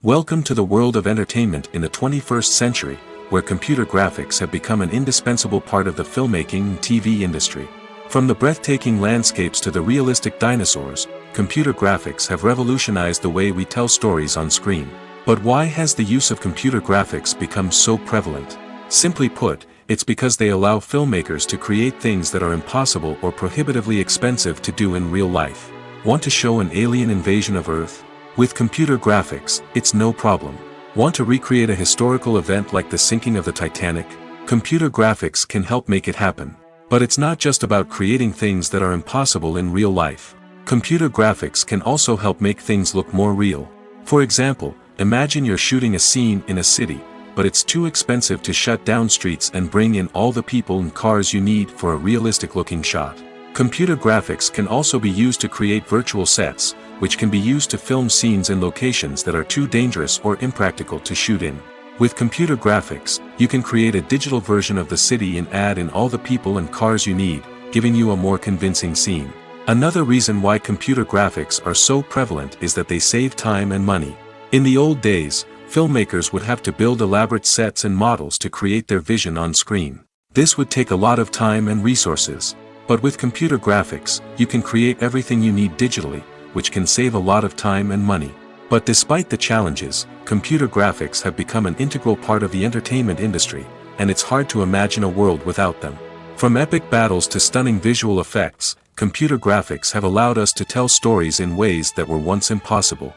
Welcome to the world of entertainment in the 21st century, where computer graphics have become an indispensable part of the filmmaking and TV industry. From the breathtaking landscapes to the realistic dinosaurs, computer graphics have revolutionized the way we tell stories on screen. But why has the use of computer graphics become so prevalent? Simply put, it's because they allow filmmakers to create things that are impossible or prohibitively expensive to do in real life. Want to show an alien invasion of Earth? With computer graphics, it's no problem. Want to recreate a historical event like the sinking of the Titanic? Computer graphics can help make it happen. But it's not just about creating things that are impossible in real life. Computer graphics can also help make things look more real. For example, imagine you're shooting a scene in a city, but it's too expensive to shut down streets and bring in all the people and cars you need for a realistic-looking shot. Computer graphics can also be used to create virtual sets, which can be used to film scenes in locations that are too dangerous or impractical to shoot in. With computer graphics, you can create a digital version of the city and add in all the people and cars you need, giving you a more convincing scene. Another reason why computer graphics are so prevalent is that they save time and money. In the old days, filmmakers would have to build elaborate sets and models to create their vision on screen. This would take a lot of time and resources. But with computer graphics, you can create everything you need digitally, which can save a lot of time and money. But despite the challenges, computer graphics have become an integral part of the entertainment industry, and it's hard to imagine a world without them. From epic battles to stunning visual effects, computer graphics have allowed us to tell stories in ways that were once impossible.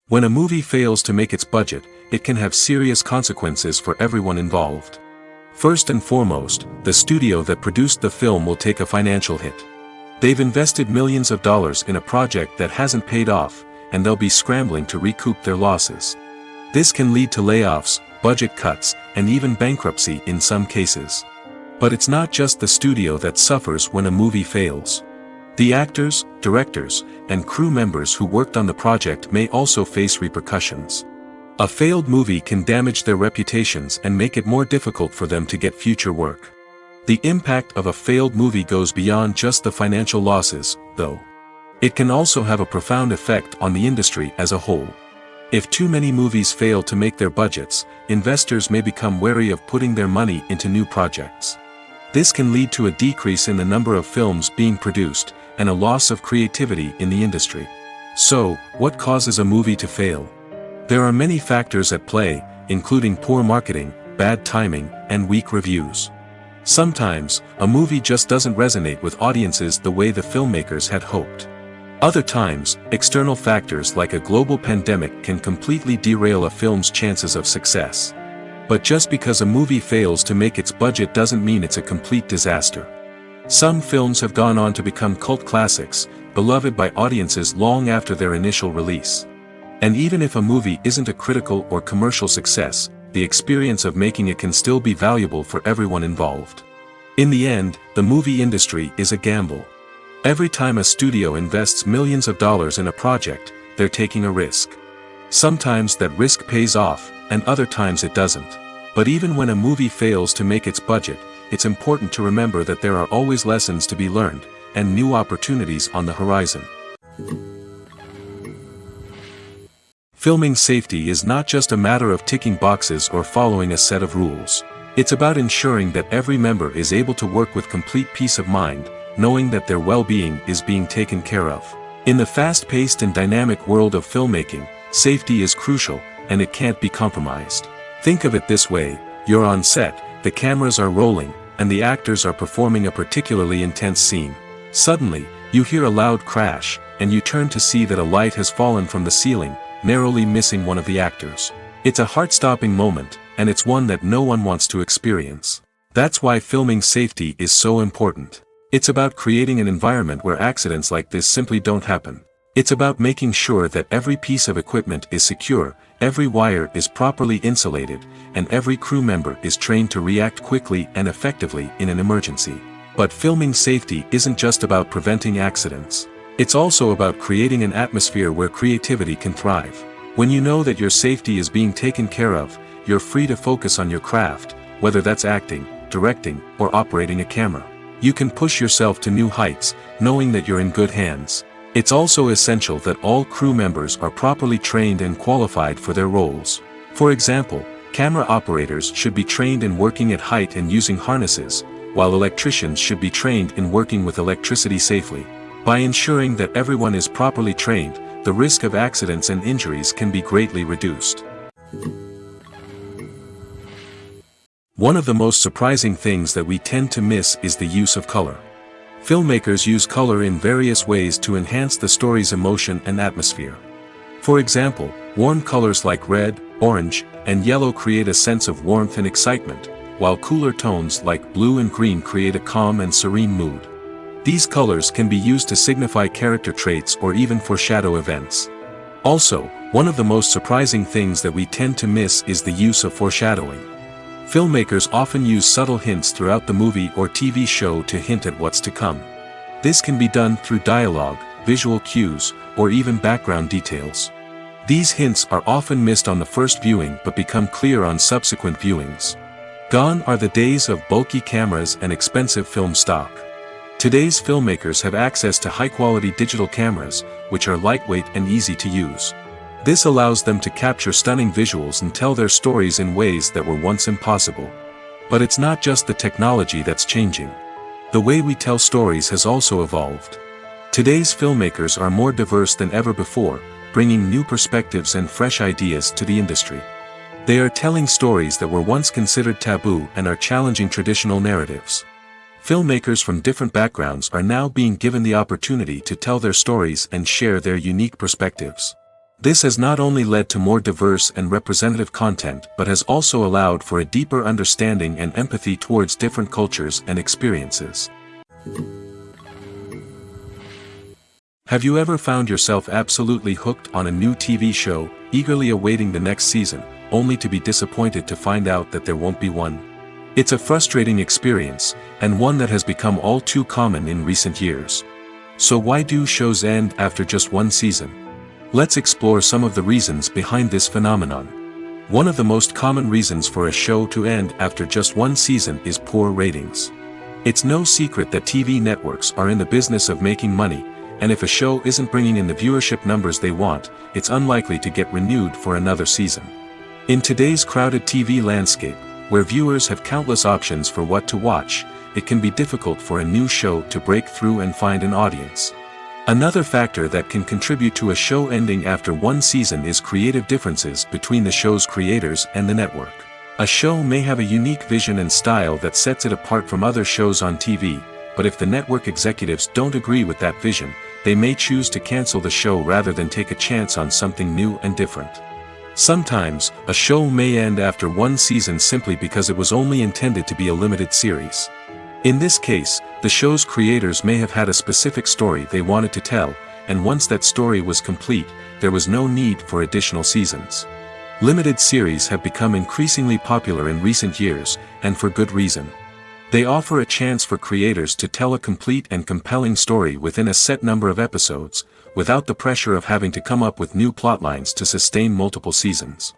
When a movie fails to make its budget, it can have serious consequences for everyone involved. First and foremost, the studio that produced the film will take a financial hit. They've invested millions of dollars in a project that hasn't paid off, and they'll be scrambling to recoup their losses. This can lead to layoffs, budget cuts, and even bankruptcy in some cases. But it's not just the studio that suffers when a movie fails. The actors, directors, and crew members who worked on the project may also face repercussions. A failed movie can damage their reputations and make it more difficult for them to get future work. The impact of a failed movie goes beyond just the financial losses, though. It can also have a profound effect on the industry as a whole. If too many movies fail to make their budgets, investors may become wary of putting their money into new projects. This can lead to a decrease in the number of films being produced, and a loss of creativity in the industry. So, what causes a movie to fail? There are many factors at play, including poor marketing, bad timing, and weak reviews. Sometimes, a movie just doesn't resonate with audiences the way the filmmakers had hoped. Other times, external factors like a global pandemic can completely derail a film's chances of success. But just because a movie fails to make its budget doesn't mean it's a complete disaster. Some films have gone on to become cult classics, beloved by audiences long after their initial release. And even if a movie isn't a critical or commercial success, the experience of making it can still be valuable for everyone involved. In the end, the movie industry is a gamble. Every time a studio invests millions of dollars in a project, they're taking a risk. Sometimes that risk pays off, and other times it doesn't. But even when a movie fails to make its budget, it's important to remember that there are always lessons to be learned, and new opportunities on the horizon. Filming safety is not just a matter of ticking boxes or following a set of rules. It's about ensuring that every member is able to work with complete peace of mind, knowing that their well-being is being taken care of. In the fast-paced and dynamic world of filmmaking, safety is crucial, and it can't be compromised. Think of it this way: you're on set, the cameras are rolling, and the actors are performing a particularly intense scene. Suddenly, you hear a loud crash, and you turn to see that a light has fallen from the ceiling, narrowly missing one of the actors. It's a heart-stopping moment, and it's one that no one wants to experience. That's why filming safety is so important. It's about creating an environment where accidents like this simply don't happen. It's about making sure that every piece of equipment is secure, every wire is properly insulated, and every crew member is trained to react quickly and effectively in an emergency. But filming safety isn't just about preventing accidents. It's also about creating an atmosphere where creativity can thrive. When you know that your safety is being taken care of, you're free to focus on your craft, whether that's acting, directing, or operating a camera. You can push yourself to new heights, knowing that you're in good hands. It's also essential that all crew members are properly trained and qualified for their roles. For example, Camera operators should be trained in working at height and using harnesses, while electricians should be trained in working with electricity safely. By ensuring that everyone is properly trained, the risk of accidents and injuries can be greatly reduced. One of the most surprising things that we tend to miss is the use of color. Filmmakers use color in various ways to enhance the story's emotion and atmosphere. For example, warm colors like red, orange, and yellow create a sense of warmth and excitement, while cooler tones like blue and green create a calm and serene mood. These colors can be used to signify character traits or even foreshadow events. Also, one of the most surprising things that we tend to miss is the use of foreshadowing. Filmmakers often use subtle hints throughout the movie or TV show to hint at what's to come. This can be done through dialogue, visual cues, or even background details. These hints are often missed on the first viewing but become clear on subsequent viewings. Gone are the days of bulky cameras and expensive film stock. Today's filmmakers have access to high-quality digital cameras, which are lightweight and easy to use. This allows them to capture stunning visuals and tell their stories in ways that were once impossible. But it's not just the technology that's changing. The way we tell stories has also evolved. Today's filmmakers are more diverse than ever before, bringing new perspectives and fresh ideas to the industry. They are telling stories that were once considered taboo and are challenging traditional narratives. Filmmakers from different backgrounds are now being given the opportunity to tell their stories and share their unique perspectives. This has not only led to more diverse and representative content but has also allowed for a deeper understanding and empathy towards different cultures and experiences. Have you ever found yourself absolutely hooked on a new TV show, eagerly awaiting the next season, only to be disappointed to find out that there won't be one? It's a frustrating experience, and one that has become all too common in recent years. So why do shows end after just one season? Let's explore some of the reasons behind this phenomenon. One of the most common reasons for a show to end after just one season is poor ratings. It's no secret that TV networks are in the business of making money, and if a show isn't bringing in the viewership numbers they want, it's unlikely to get renewed for another season. In today's crowded TV landscape, where viewers have countless options for what to watch, it can be difficult for a new show to break through and find an audience. Another factor that can contribute to a show ending after one season is creative differences between the show's creators and the network. A show may have a unique vision and style that sets it apart from other shows on TV, but if the network executives don't agree with that vision, they may choose to cancel the show rather than take a chance on something new and different. Sometimes, a show may end after one season simply because it was only intended to be a limited series. In this case, the show's creators may have had a specific story they wanted to tell, and once that story was complete, there was no need for additional seasons. Limited series have become increasingly popular in recent years, and for good reason. They offer a chance for creators to tell a complete and compelling story within a set number of episodes, without the pressure of having to come up with new plotlines to sustain multiple seasons.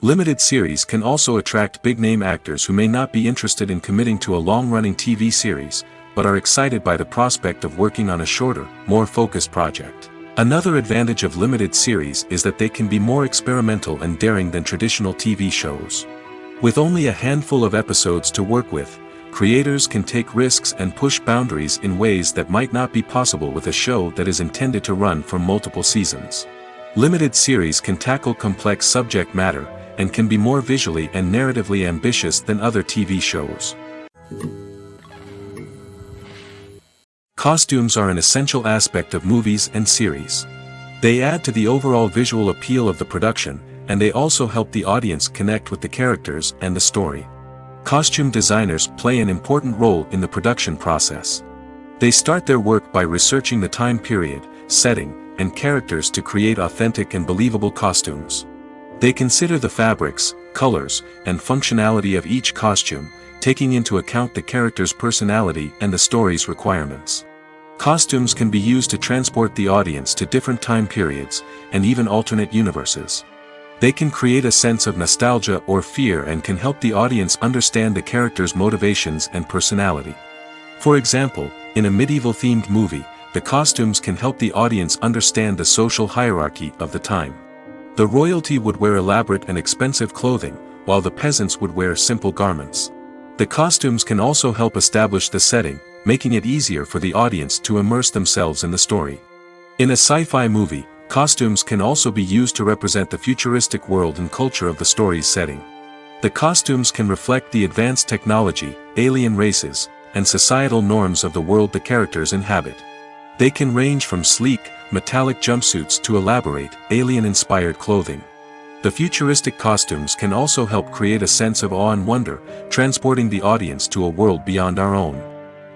Limited series can also attract big-name actors who may not be interested in committing to a long-running TV series, but are excited by the prospect of working on a shorter, more focused project. Another advantage of limited series is that they can be more experimental and daring than traditional TV shows. With only a handful of episodes to work with, creators can take risks and push boundaries in ways that might not be possible with a show that is intended to run for multiple seasons. Limited series can tackle complex subject matter, and can be more visually and narratively ambitious than other TV shows. Costumes are an essential aspect of movies and series. They add to the overall visual appeal of the production, and they also help the audience connect with the characters and the story. Costume designers play an important role in the production process. They start their work by researching the time period, setting, and characters to create authentic and believable costumes. They consider the fabrics, colors, and functionality of each costume, taking into account the character's personality and the story's requirements. Costumes can be used to transport the audience to different time periods, and even alternate universes. They can create a sense of nostalgia or fear and can help the audience understand the character's motivations and personality. For example, in a medieval-themed movie, the costumes can help the audience understand the social hierarchy of the time. The royalty would wear elaborate and expensive clothing, while the peasants would wear simple garments. The costumes can also help establish the setting, making it easier for the audience to immerse themselves in the story. In a sci-fi movie, costumes can also be used to represent the futuristic world and culture of the story's setting. The costumes can reflect the advanced technology, alien races, and societal norms of the world the characters inhabit. They can range from sleek, metallic jumpsuits to elaborate, alien-inspired clothing. The futuristic costumes can also help create a sense of awe and wonder, transporting the audience to a world beyond our own.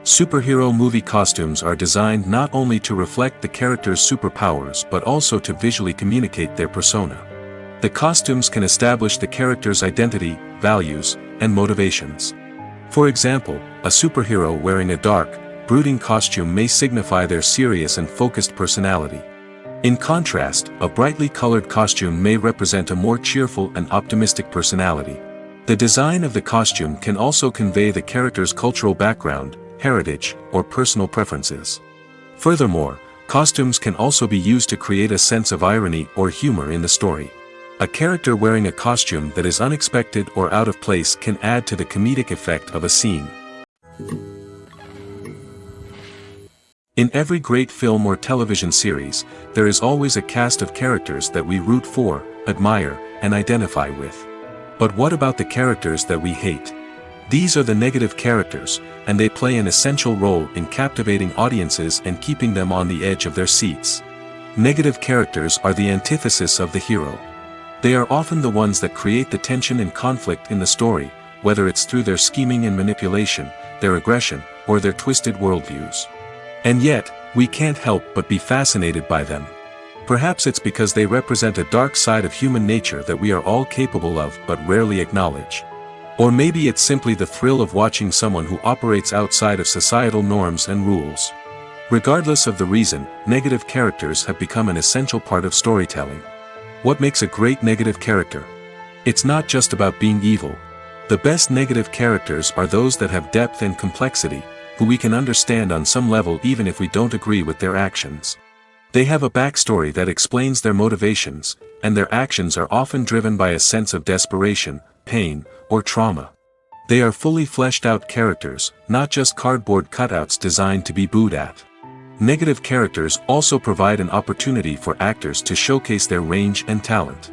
Superhero movie costumes are designed not only to reflect the character's superpowers but also to visually communicate their persona. The costumes can establish the character's identity, values, and motivations. For example, a superhero wearing a dark, brooding costume may signify their serious and focused personality. In contrast, a brightly colored costume may represent a more cheerful and optimistic personality. The design of the costume can also convey the character's cultural background, heritage, or personal preferences. Furthermore, costumes can also be used to create a sense of irony or humor in the story. A character wearing a costume that is unexpected or out of place can add to the comedic effect of a scene. In every great film or television series, there is always a cast of characters that we root for, admire, and identify with. But what about the characters that we hate? These are the negative characters, and they play an essential role in captivating audiences and keeping them on the edge of their seats. Negative characters are the antithesis of the hero. They are often the ones that create the tension and conflict in the story, whether it's through their scheming and manipulation, their aggression, or their twisted worldviews. And yet, we can't help but be fascinated by them. Perhaps it's because they represent a dark side of human nature that we are all capable of but rarely acknowledge. Or maybe it's simply the thrill of watching someone who operates outside of societal norms and rules. Regardless of the reason, negative characters have become an essential part of storytelling. What makes a great negative character? It's not just about being evil. The best negative characters are those that have depth and complexity, who we can understand on some level even if we don't agree with their actions. They have a backstory that explains their motivations, and their actions are often driven by a sense of desperation, pain, or trauma. They are fully fleshed out characters, not just cardboard cutouts designed to be booed at. Negative characters also provide an opportunity for actors to showcase their range and talent.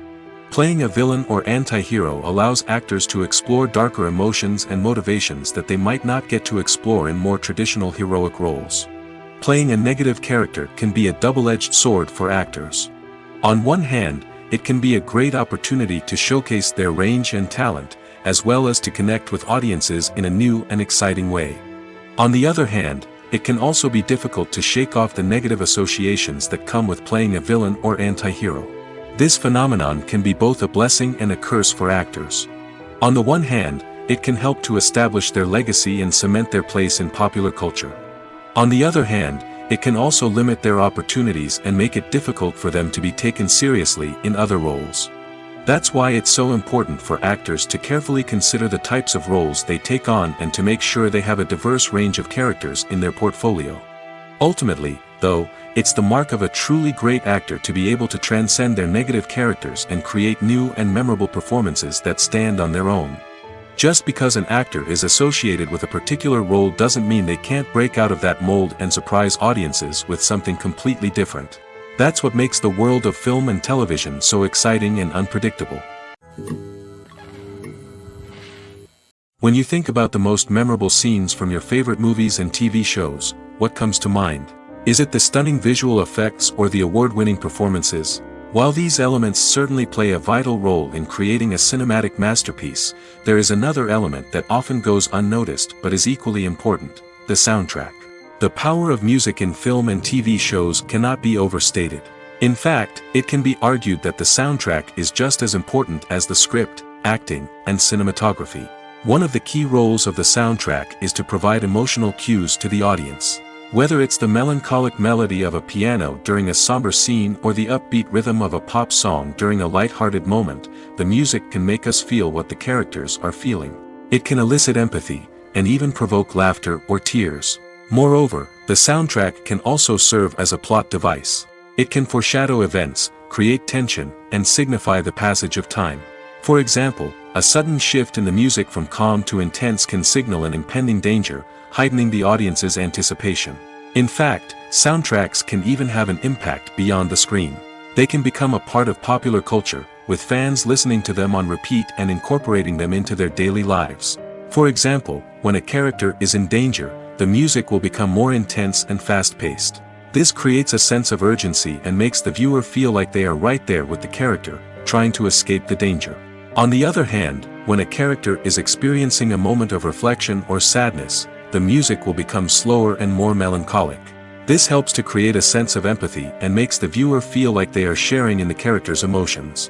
Playing a villain or anti-hero allows actors to explore darker emotions and motivations that they might not get to explore in more traditional heroic roles. Playing a negative character can be a double-edged sword for actors. On one hand, it can be a great opportunity to showcase their range and talent, as well as to connect with audiences in a new and exciting way. On the other hand, it can also be difficult to shake off the negative associations that come with playing a villain or anti-hero. This phenomenon can be both a blessing and a curse for actors. On the one hand, it can help to establish their legacy and cement their place in popular culture. On the other hand, it can also limit their opportunities and make it difficult for them to be taken seriously in other roles. That's why it's so important for actors to carefully consider the types of roles they take on and to make sure they have a diverse range of characters in their portfolio. Ultimately, though, it's the mark of a truly great actor to be able to transcend their negative characters and create new and memorable performances that stand on their own. Just because an actor is associated with a particular role doesn't mean they can't break out of that mold and surprise audiences with something completely different. That's what makes the world of film and television so exciting and unpredictable. When you think about the most memorable scenes from your favorite movies and TV shows, what comes to mind? Is it the stunning visual effects or the award-winning performances? While these elements certainly play a vital role in creating a cinematic masterpiece, there is another element that often goes unnoticed but is equally important: the soundtrack. The power of music in film and TV shows cannot be overstated. In fact, it can be argued that the soundtrack is just as important as the script, acting, and cinematography. One of the key roles of the soundtrack is to provide emotional cues to the audience. Whether it's the melancholic melody of a piano during a somber scene or the upbeat rhythm of a pop song during a light-hearted moment, the music can make us feel what the characters are feeling. It can elicit empathy, and even provoke laughter or tears. Moreover, the soundtrack can also serve as a plot device. It can foreshadow events, create tension, and signify the passage of time. For example, A sudden shift in the music from calm to intense can signal an impending danger, heightening the audience's anticipation. In fact, soundtracks can even have an impact beyond the screen. They can become a part of popular culture, with fans listening to them on repeat and incorporating them into their daily lives. For example, when a character is in danger, the music will become more intense and fast-paced. This creates a sense of urgency and makes the viewer feel like they are right there with the character, trying to escape the danger. On the other hand, when a character is experiencing a moment of reflection or sadness, the music will become slower and more melancholic. This helps to create a sense of empathy and makes the viewer feel like they are sharing in the character's emotions.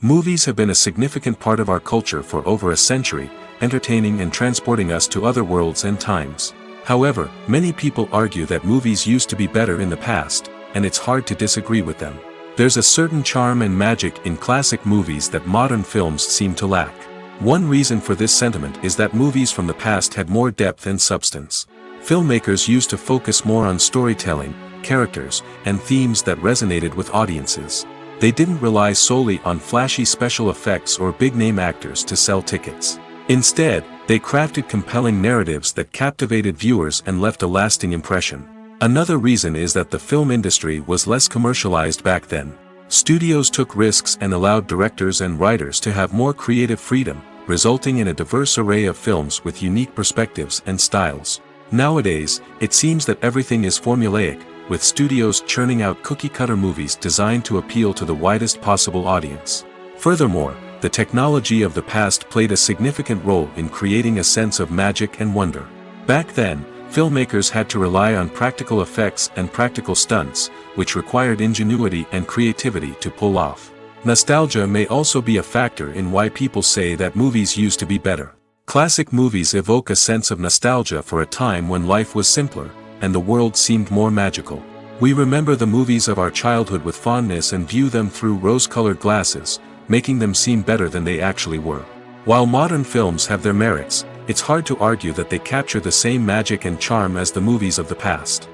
Movies have been a significant part of our culture for over a century, entertaining and transporting us to other worlds and times. However, many people argue that movies used to be better in the past, and it's hard to disagree with them. There's a certain charm and magic in classic movies that modern films seem to lack. One reason for this sentiment is that movies from the past had more depth and substance. Filmmakers used to focus more on storytelling, characters, and themes that resonated with audiences. They didn't rely solely on flashy special effects or big-name actors to sell tickets. Instead, they crafted compelling narratives that captivated viewers and left a lasting impression. Another reason is that the film industry was less commercialized back then. Studios took risks and allowed directors and writers to have more creative freedom, resulting in a diverse array of films with unique perspectives and styles. Nowadays, it seems that everything is formulaic, with studios churning out cookie-cutter movies designed to appeal to the widest possible audience. Furthermore, the technology of the past played a significant role in creating a sense of magic and wonder. Back then, filmmakers had to rely on practical effects and practical stunts, which required ingenuity and creativity to pull off. Nostalgia may also be a factor in why people say that movies used to be better. Classic movies evoke a sense of nostalgia for a time when life was simpler, and the world seemed more magical. We remember the movies of our childhood with fondness and view them through rose-colored glasses, making them seem better than they actually were. While modern films have their merits, it's hard to argue that they capture the same magic and charm as the movies of the past.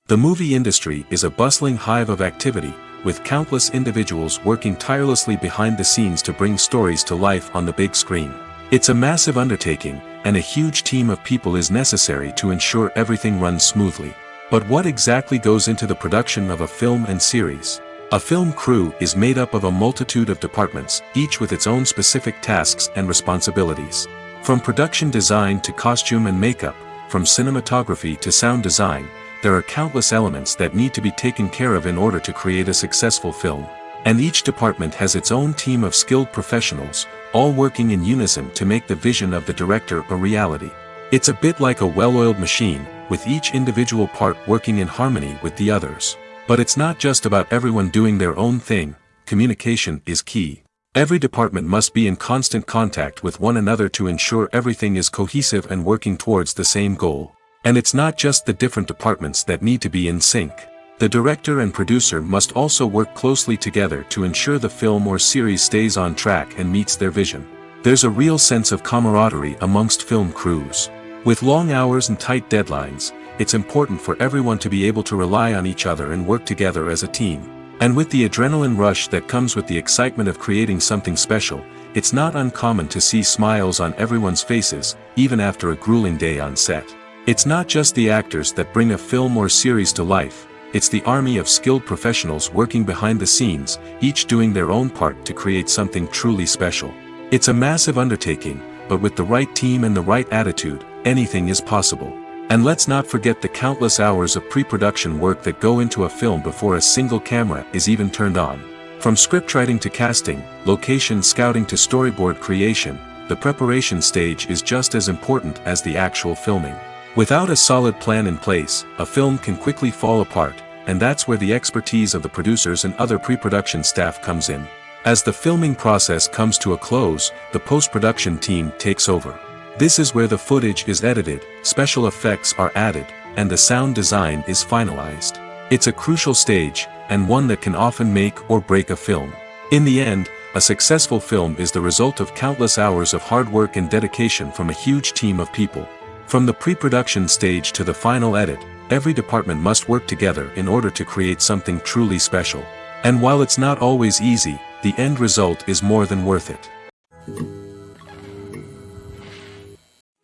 The movie industry is a bustling hive of activity, with countless individuals working tirelessly behind the scenes to bring stories to life on the big screen. It's a massive undertaking, and a huge team of people is necessary to ensure everything runs smoothly. But what exactly goes into the production of a film and series? A film crew is made up of a multitude of departments, each with its own specific tasks and responsibilities. From production design to costume and makeup, from cinematography to sound design, there are countless elements that need to be taken care of in order to create a successful film. And each department has its own team of skilled professionals, all working in unison to make the vision of the director a reality. It's a bit like a well-oiled machine, with each individual part working in harmony with the others. But it's not just about everyone doing their own thing. Communication is key. Every department must be in constant contact with one another to ensure everything is cohesive and working towards the same goal. And it's not just the different departments that need to be in sync. The director and producer must also work closely together to ensure the film or series stays on track and meets their vision. There's a real sense of camaraderie amongst film crews. With long hours and tight deadlines, it's important for everyone to be able to rely on each other and work together as a team. And with the adrenaline rush that comes with the excitement of creating something special, it's not uncommon to see smiles on everyone's faces, even after a grueling day on set. It's not just the actors that bring a film or series to life, it's the army of skilled professionals working behind the scenes, each doing their own part to create something truly special. It's a massive undertaking, but with the right team and the right attitude, anything is possible. And let's not forget the countless hours of pre-production work that go into a film before a single camera is even turned on. From scriptwriting to casting, location scouting to storyboard creation, the preparation stage is just as important as the actual filming. Without a solid plan in place, a film can quickly fall apart, and that's where the expertise of the producers and other pre-production staff comes in. As the filming process comes to a close, the post-production team takes over. This is where the footage is edited, special effects are added, and the sound design is finalized. It's a crucial stage, and one that can often make or break a film. In the end, a successful film is the result of countless hours of hard work and dedication from a huge team of people. From the pre-production stage to the final edit, every department must work together in order to create something truly special. And while it's not always easy, the end result is more than worth it.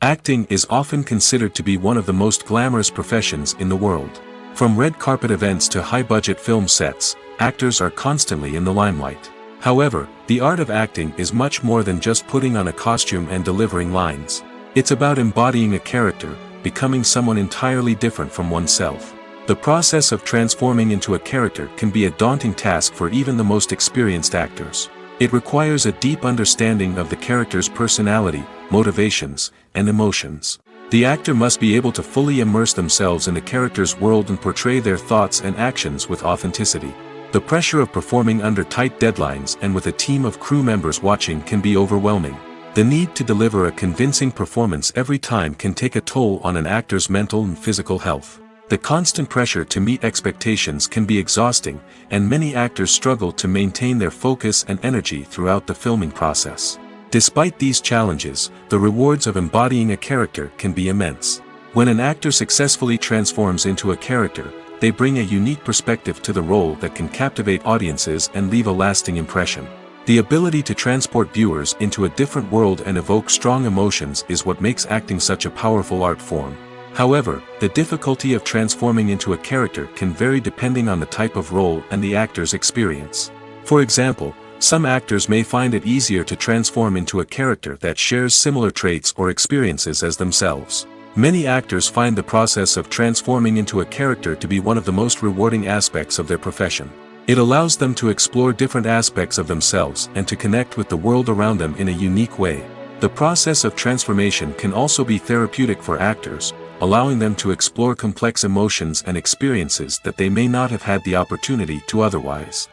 Acting is often considered to be one of the most glamorous professions in the world. From red carpet events to high-budget film sets, actors are constantly in the limelight. However, the art of acting is much more than just putting on a costume and delivering lines. It's about embodying a character, becoming someone entirely different from oneself. The process of transforming into a character can be a daunting task for even the most experienced actors. It requires a deep understanding of the character's personality, motivations, and emotions. The actor must be able to fully immerse themselves in the character's world and portray their thoughts and actions with authenticity. The pressure of performing under tight deadlines and with a team of crew members watching can be overwhelming. The need to deliver a convincing performance every time can take a toll on an actor's mental and physical health. The constant pressure to meet expectations can be exhausting, and many actors struggle to maintain their focus and energy throughout the filming process. Despite these challenges, the rewards of embodying a character can be immense. When an actor successfully transforms into a character, they bring a unique perspective to the role that can captivate audiences and leave a lasting impression. The ability to transport viewers into a different world and evoke strong emotions is what makes acting such a powerful art form. However, the difficulty of transforming into a character can vary depending on the type of role and the actor's experience. For example, some actors may find it easier to transform into a character that shares similar traits or experiences as themselves. Many actors find the process of transforming into a character to be one of the most rewarding aspects of their profession. It allows them to explore different aspects of themselves and to connect with the world around them in a unique way. The process of transformation can also be therapeutic for actors, allowing them to explore complex emotions and experiences that they may not have had the opportunity to otherwise.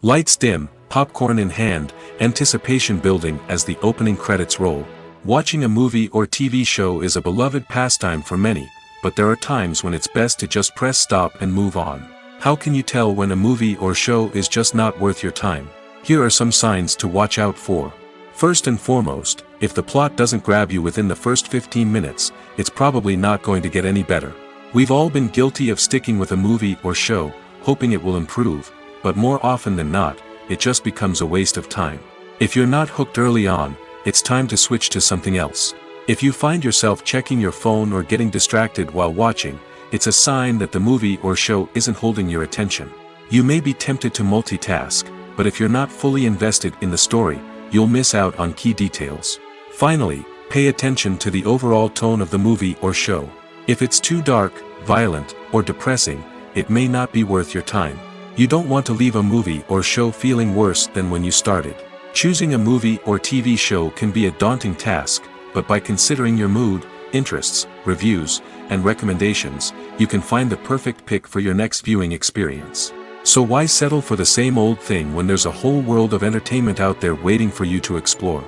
Lights dim, popcorn in hand, anticipation building as the opening credits roll. Watching a movie or TV show is a beloved pastime for many, but there are times when it's best to just press stop and move on. How can you tell when a movie or show is just not worth your time? Here are some signs to watch out for. First and foremost, if the plot doesn't grab you within the first 15 minutes, it's probably not going to get any better. We've all been guilty of sticking with a movie or show, hoping it will improve, but more often than not, it just becomes a waste of time. If you're not hooked early on, it's time to switch to something else. If you find yourself checking your phone or getting distracted while watching, it's a sign that the movie or show isn't holding your attention. You may be tempted to multitask, but if you're not fully invested in the story, you'll miss out on key details. Finally, pay attention to the overall tone of the movie or show. If it's too dark, violent, or depressing, it may not be worth your time. You don't want to leave a movie or show feeling worse than when you started. Choosing a movie or TV show can be a daunting task, but by considering your mood, interests, reviews, and recommendations, you can find the perfect pick for your next viewing experience. So why settle for the same old thing when there's a whole world of entertainment out there waiting for you to explore?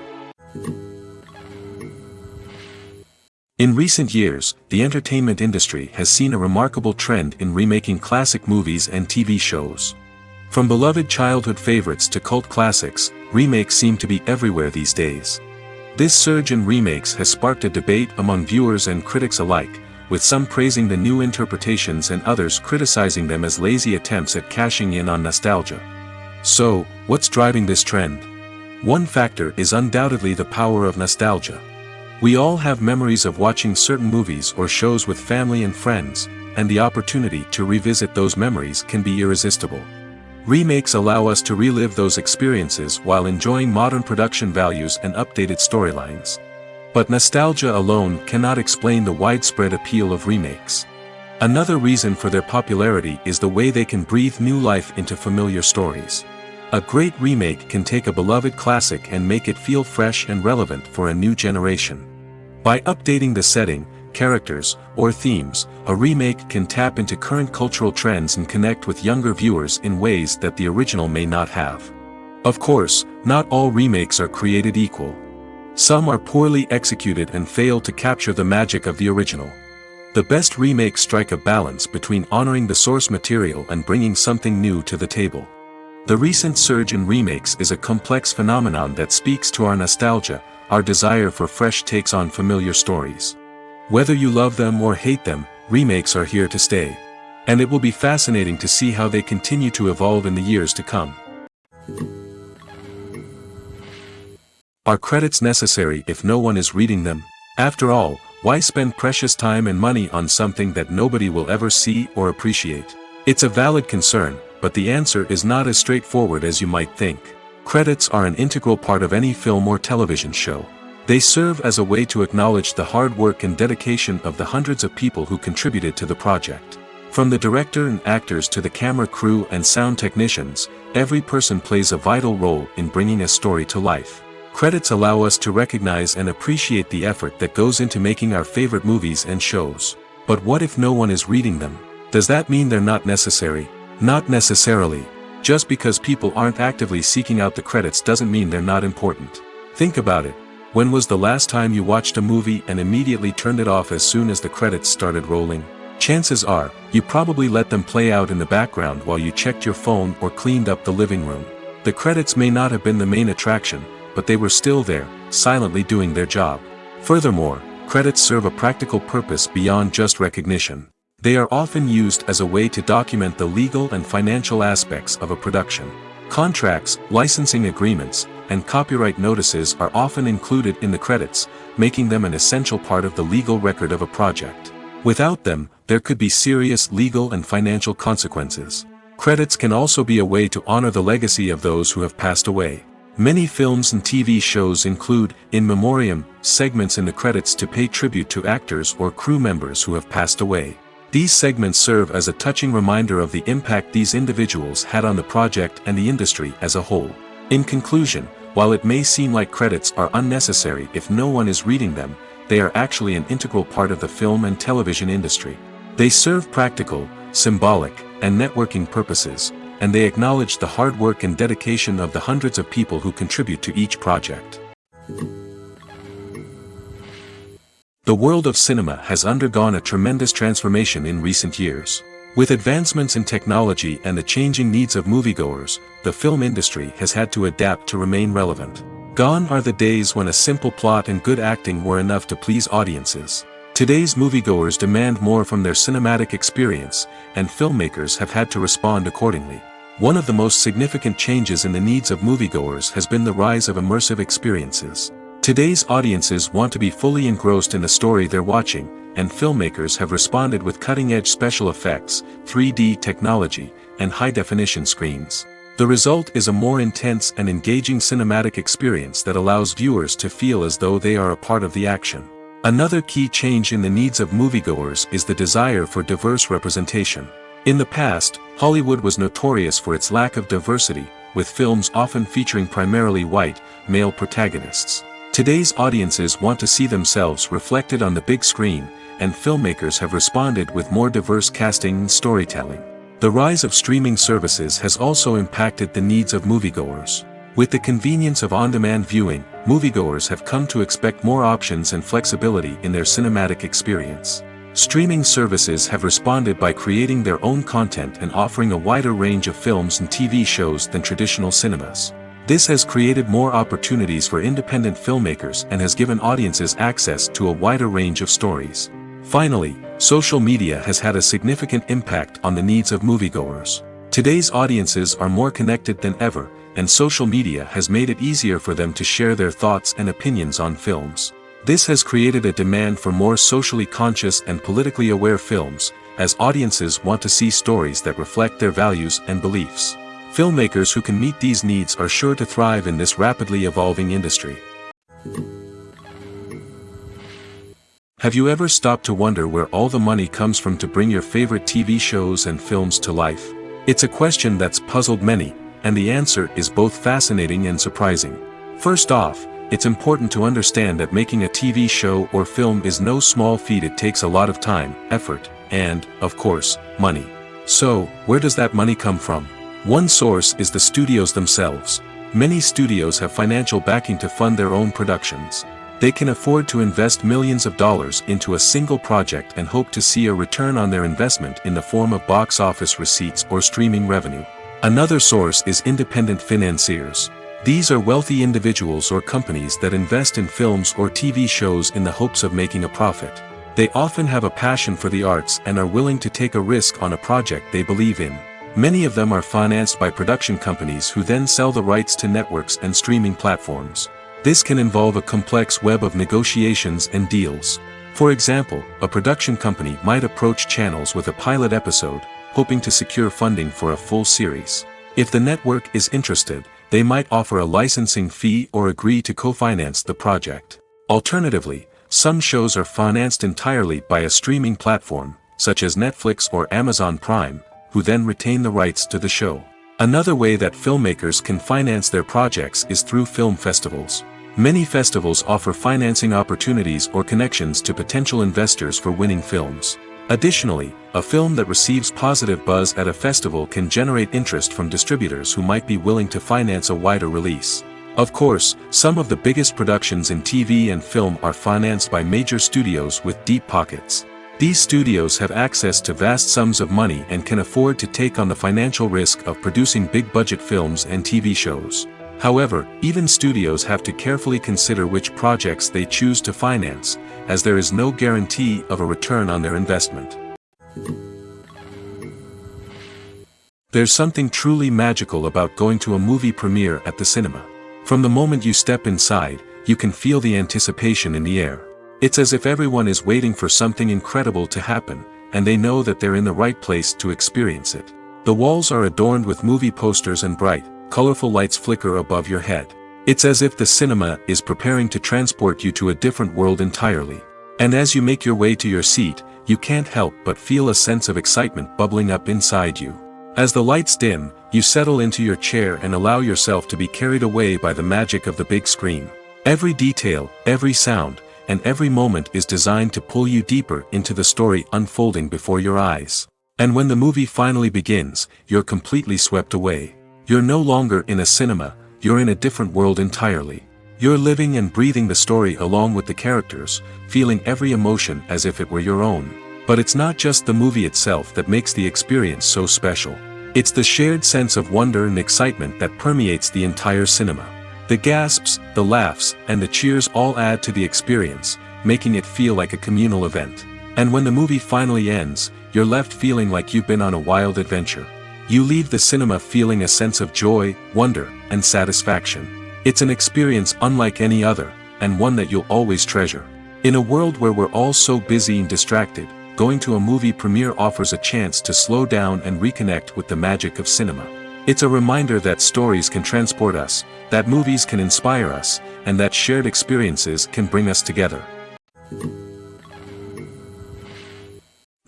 In recent years, the entertainment industry has seen a remarkable trend in remaking classic movies and TV shows. From beloved childhood favorites to cult classics, remakes seem to be everywhere these days. This surge in remakes has sparked a debate among viewers and critics alike, with some praising the new interpretations and others criticizing them as lazy attempts at cashing in on nostalgia. So, what's driving this trend? One factor is undoubtedly the power of nostalgia. We all have memories of watching certain movies or shows with family and friends, and the opportunity to revisit those memories can be irresistible. Remakes allow us to relive those experiences while enjoying modern production values and updated storylines. But nostalgia alone cannot explain the widespread appeal of remakes. Another reason for their popularity is the way they can breathe new life into familiar stories. A great remake can take a beloved classic and make it feel fresh and relevant for a new generation. By updating the setting, characters, or themes, a remake can tap into current cultural trends and connect with younger viewers in ways that the original may not have. Of course, not all remakes are created equal. Some are poorly executed and fail to capture the magic of the original. The best remakes strike a balance between honoring the source material and bringing something new to the table. The recent surge in remakes is a complex phenomenon that speaks to our nostalgia, our desire for fresh takes on familiar stories. Whether you love them or hate them, remakes are here to stay. And it will be fascinating to see how they continue to evolve in the years to come. Are credits necessary if no one is reading them? After all, why spend precious time and money on something that nobody will ever see or appreciate? It's a valid concern, but the answer is not as straightforward as you might think. Credits are an integral part of any film or television show. They serve as a way to acknowledge the hard work and dedication of the hundreds of people who contributed to the project. From the director and actors to the camera crew and sound technicians, every person plays a vital role in bringing a story to life. Credits allow us to recognize and appreciate the effort that goes into making our favorite movies and shows. But what if no one is reading them? Does that mean they're not necessary? Not necessarily. Just because people aren't actively seeking out the credits doesn't mean they're not important. Think about it. When was the last time you watched a movie and immediately turned it off as soon as the credits started rolling? Chances are, you probably let them play out in the background while you checked your phone or cleaned up the living room. The credits may not have been the main attraction, but they were still there, silently doing their job. Furthermore, credits serve a practical purpose beyond just recognition. They are often used as a way to document the legal and financial aspects of a production. Contracts, licensing agreements, and copyright notices are often included in the credits, making them an essential part of the legal record of a project. Without them, there could be serious legal and financial consequences. Credits can also be a way to honor the legacy of those who have passed away. Many films and TV shows include, in memoriam, segments in the credits to pay tribute to actors or crew members who have passed away. These segments serve as a touching reminder of the impact these individuals had on the project and the industry as a whole. In conclusion, while it may seem like credits are unnecessary if no one is reading them, they are actually an integral part of the film and television industry. They serve practical, symbolic, and networking purposes, and they acknowledge the hard work and dedication of the hundreds of people who contribute to each project. The world of cinema has undergone a tremendous transformation in recent years. With advancements in technology and the changing needs of moviegoers, the film industry has had to adapt to remain relevant. Gone are the days when a simple plot and good acting were enough to please audiences. Today's moviegoers demand more from their cinematic experience, and filmmakers have had to respond accordingly. One of the most significant changes in the needs of moviegoers has been the rise of immersive experiences. Today's audiences want to be fully engrossed in the story they're watching, and filmmakers have responded with cutting-edge special effects, 3D technology, and high-definition screens. The result is a more intense and engaging cinematic experience that allows viewers to feel as though they are a part of the action. Another key change in the needs of moviegoers is the desire for diverse representation. In the past, Hollywood was notorious for its lack of diversity, with films often featuring primarily white, male protagonists. Today's audiences want to see themselves reflected on the big screen, and filmmakers have responded with more diverse casting and storytelling. The rise of streaming services has also impacted the needs of moviegoers. With the convenience of on-demand viewing, moviegoers have come to expect more options and flexibility in their cinematic experience. Streaming services have responded by creating their own content and offering a wider range of films and TV shows than traditional cinemas. This has created more opportunities for independent filmmakers and has given audiences access to a wider range of stories. Finally, social media has had a significant impact on the needs of moviegoers. Today's audiences are more connected than ever, and social media has made it easier for them to share their thoughts and opinions on films. This has created a demand for more socially conscious and politically aware films, as audiences want to see stories that reflect their values and beliefs. Filmmakers who can meet these needs are sure to thrive in this rapidly evolving industry. Have you ever stopped to wonder where all the money comes from to bring your favorite TV shows and films to life? It's a question that's puzzled many, and the answer is both fascinating and surprising. First off, it's important to understand that making a TV show or film is no small feat. It takes a lot of time, effort, and, of course, money. So, where does that money come from? One source is the studios themselves. Many studios have financial backing to fund their own productions. They can afford to invest millions of dollars into a single project and hope to see a return on their investment in the form of box office receipts or streaming revenue. Another source is independent financiers. These are wealthy individuals or companies that invest in films or TV shows in the hopes of making a profit. They often have a passion for the arts and are willing to take a risk on a project they believe in. Many of them are financed by production companies who then sell the rights to networks and streaming platforms. This can involve a complex web of negotiations and deals. For example, a production company might approach channels with a pilot episode, hoping to secure funding for a full series. If the network is interested, they might offer a licensing fee or agree to co-finance the project. Alternatively, some shows are financed entirely by a streaming platform, such as Netflix or Amazon Prime, who then retain the rights to the show. Another way that filmmakers can finance their projects is through film festivals. Many festivals offer financing opportunities or connections to potential investors for winning films. Additionally, a film that receives positive buzz at a festival can generate interest from distributors who might be willing to finance a wider release. Of course, some of the biggest productions in TV and film are financed by major studios with deep pockets. These studios have access to vast sums of money and can afford to take on the financial risk of producing big-budget films and TV shows. However, even studios have to carefully consider which projects they choose to finance, as there is no guarantee of a return on their investment. There's something truly magical about going to a movie premiere at the cinema. From the moment you step inside, you can feel the anticipation in the air. It's as if everyone is waiting for something incredible to happen, and they know that they're in the right place to experience it. The walls are adorned with movie posters and bright, colorful lights flicker above your head. It's as if the cinema is preparing to transport you to a different world entirely. And as you make your way to your seat, you can't help but feel a sense of excitement bubbling up inside you. As the lights dim, you settle into your chair and allow yourself to be carried away by the magic of the big screen. Every detail, every sound, and every moment is designed to pull you deeper into the story unfolding before your eyes. And when the movie finally begins, you're completely swept away. You're no longer in a cinema, you're in a different world entirely. You're living and breathing the story along with the characters, feeling every emotion as if it were your own. But it's not just the movie itself that makes the experience so special. It's the shared sense of wonder and excitement that permeates the entire cinema. The gasps, the laughs, and the cheers all add to the experience, making it feel like a communal event. And when the movie finally ends, you're left feeling like you've been on a wild adventure. You leave the cinema feeling a sense of joy, wonder, and satisfaction. It's an experience unlike any other, and one that you'll always treasure. In a world where we're all so busy and distracted, going to a movie premiere offers a chance to slow down and reconnect with the magic of cinema. It's a reminder that stories can transport us, that movies can inspire us, and that shared experiences can bring us together.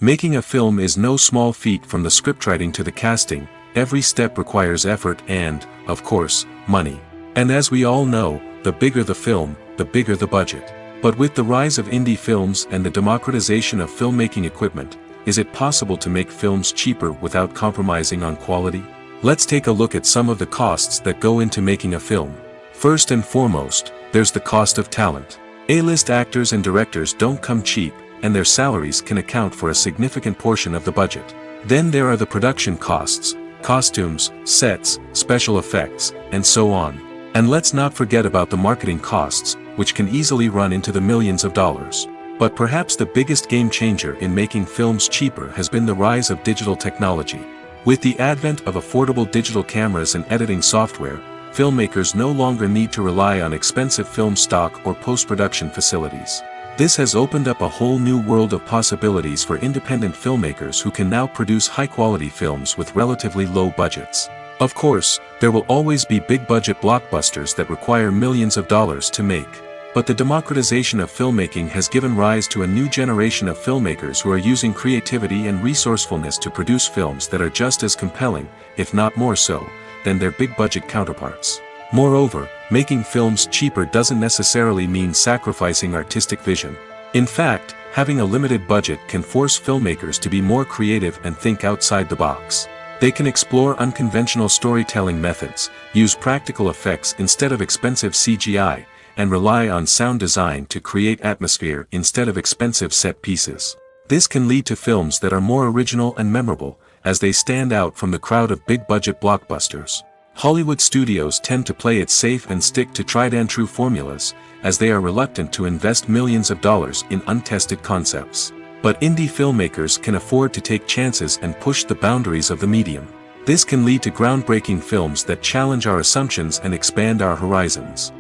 Making a film is no small feat. From the scriptwriting to the casting, every step requires effort and, of course, money. And as we all know, the bigger the film, the bigger the budget. But with the rise of indie films and the democratization of filmmaking equipment, is it possible to make films cheaper without compromising on quality? Let's take a look at some of the costs that go into making a film. First and foremost, there's the cost of talent. A-list actors and directors don't come cheap, and their salaries can account for a significant portion of the budget. Then there are the production costs, costumes, sets, special effects, and so on. And let's not forget about the marketing costs, which can easily run into the millions of dollars. But perhaps the biggest game changer in making films cheaper has been the rise of digital technology. With the advent of affordable digital cameras and editing software, filmmakers no longer need to rely on expensive film stock or post-production facilities. This has opened up a whole new world of possibilities for independent filmmakers who can now produce high-quality films with relatively low budgets. Of course, there will always be big-budget blockbusters that require millions of dollars to make. But the democratization of filmmaking has given rise to a new generation of filmmakers who are using creativity and resourcefulness to produce films that are just as compelling, if not more so, than their big-budget counterparts. Moreover, making films cheaper doesn't necessarily mean sacrificing artistic vision. In fact, having a limited budget can force filmmakers to be more creative and think outside the box. They can explore unconventional storytelling methods, use practical effects instead of expensive CGI, and rely on sound design to create atmosphere instead of expensive set pieces. This can lead to films that are more original and memorable, as they stand out from the crowd of big-budget blockbusters. Hollywood studios tend to play it safe and stick to tried-and-true formulas, as they are reluctant to invest millions of dollars in untested concepts. But indie filmmakers can afford to take chances and push the boundaries of the medium. This can lead to groundbreaking films that challenge our assumptions and expand our horizons.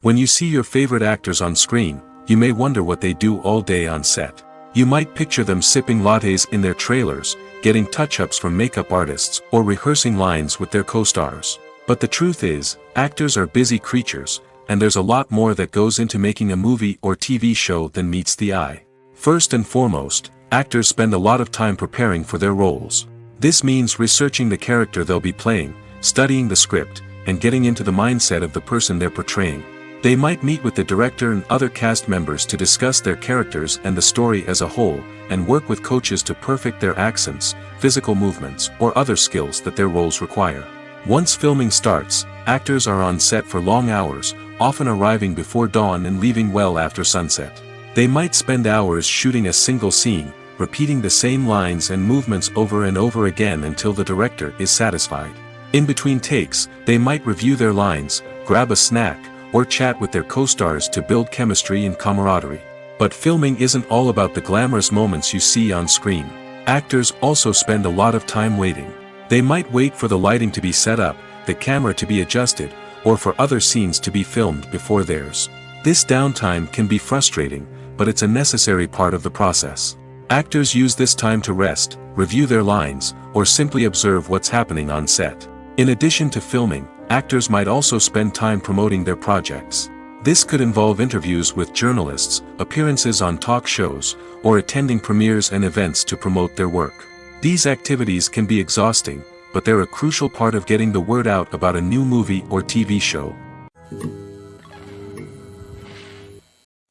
When you see your favorite actors on screen, you may wonder what they do all day on set. You might picture them sipping lattes in their trailers, getting touch-ups from makeup artists, or rehearsing lines with their co-stars. But the truth is, actors are busy creatures, and there's a lot more that goes into making a movie or TV show than meets the eye. First and foremost, actors spend a lot of time preparing for their roles. This means researching the character they'll be playing, studying the script, and getting into the mindset of the person they're portraying. They might meet with the director and other cast members to discuss their characters and the story as a whole, and work with coaches to perfect their accents, physical movements, or other skills that their roles require. Once filming starts, actors are on set for long hours, often arriving before dawn and leaving well after sunset. They might spend hours shooting a single scene, repeating the same lines and movements over and over again until the director is satisfied. In between takes, they might review their lines, grab a snack, or chat with their co-stars to build chemistry and camaraderie. But filming isn't all about the glamorous moments you see on screen. Actors also spend a lot of time waiting. They might wait for the lighting to be set up, the camera to be adjusted, or for other scenes to be filmed before theirs. This downtime can be frustrating, but it's a necessary part of the process. Actors use this time to rest, review their lines, or simply observe what's happening on set. In addition to filming, actors might also spend time promoting their projects. This could involve interviews with journalists, appearances on talk shows, or attending premieres and events to promote their work. These activities can be exhausting, but they're a crucial part of getting the word out about a new movie or TV show.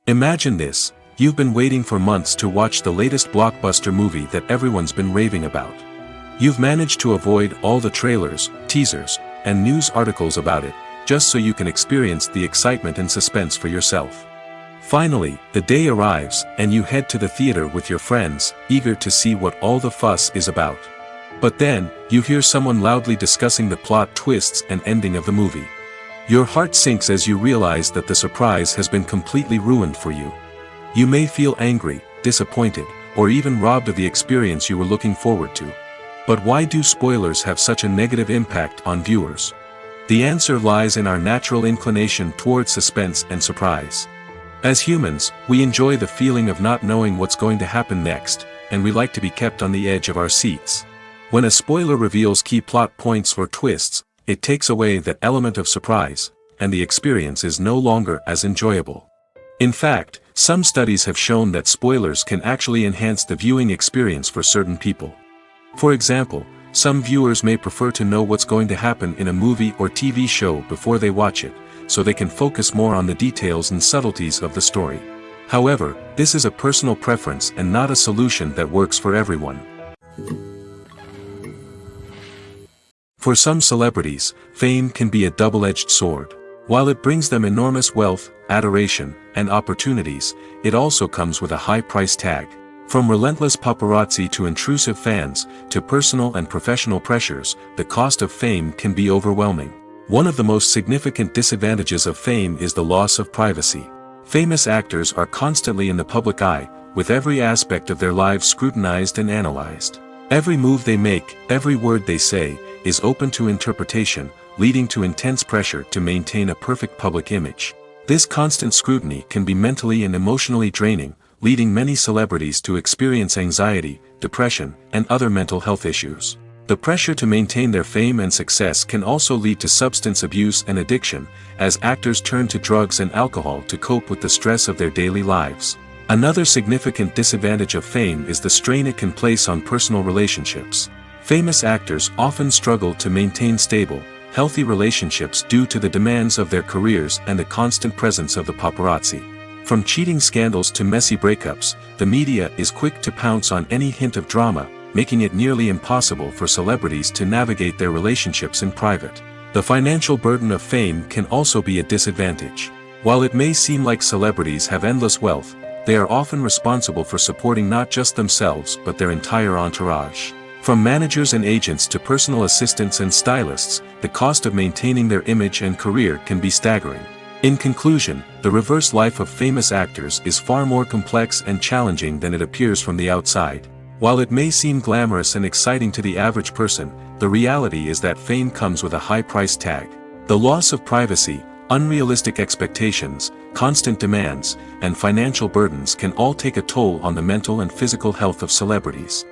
Imagine this: you've been waiting for months to watch the latest blockbuster movie that everyone's been raving about. You've managed to avoid all the trailers, teasers, and news articles about it, just so you can experience the excitement and suspense for yourself. Finally, the day arrives, and you head to the theater with your friends, eager to see what all the fuss is about. But then, you hear someone loudly discussing the plot twists and ending of the movie. Your heart sinks as you realize that the surprise has been completely ruined for you. You may feel angry, disappointed, or even robbed of the experience you were looking forward to. But why do spoilers have such a negative impact on viewers? The answer lies in our natural inclination toward suspense and surprise. As humans, we enjoy the feeling of not knowing what's going to happen next, and we like to be kept on the edge of our seats. When a spoiler reveals key plot points or twists, it takes away that element of surprise, and the experience is no longer as enjoyable. In fact, some studies have shown that spoilers can actually enhance the viewing experience for certain people. For example, some viewers may prefer to know what's going to happen in a movie or TV show before they watch it, so they can focus more on the details and subtleties of the story. However, this is a personal preference and not a solution that works for everyone. For some celebrities, fame can be a double-edged sword. While it brings them enormous wealth, adoration, and opportunities, it also comes with a high price tag. From relentless paparazzi to intrusive fans, to personal and professional pressures, the cost of fame can be overwhelming. One of the most significant disadvantages of fame is the loss of privacy. Famous actors are constantly in the public eye, with every aspect of their lives scrutinized and analyzed. Every move they make, every word they say, is open to interpretation, leading to intense pressure to maintain a perfect public image. This constant scrutiny can be mentally and emotionally draining, leading many celebrities to experience anxiety, depression, and other mental health issues. The pressure to maintain their fame and success can also lead to substance abuse and addiction, as actors turn to drugs and alcohol to cope with the stress of their daily lives. Another significant disadvantage of fame is the strain it can place on personal relationships. Famous actors often struggle to maintain stable, healthy relationships due to the demands of their careers and the constant presence of the paparazzi. From cheating scandals to messy breakups, the media is quick to pounce on any hint of drama, making it nearly impossible for celebrities to navigate their relationships in private. The financial burden of fame can also be a disadvantage. While it may seem like celebrities have endless wealth, they are often responsible for supporting not just themselves but their entire entourage. From managers and agents to personal assistants and stylists, the cost of maintaining their image and career can be staggering. In conclusion, the reverse life of famous actors is far more complex and challenging than it appears from the outside. While it may seem glamorous and exciting to the average person, the reality is that fame comes with a high price tag. The loss of privacy, unrealistic expectations, constant demands, and financial burdens can all take a toll on the mental and physical health of celebrities.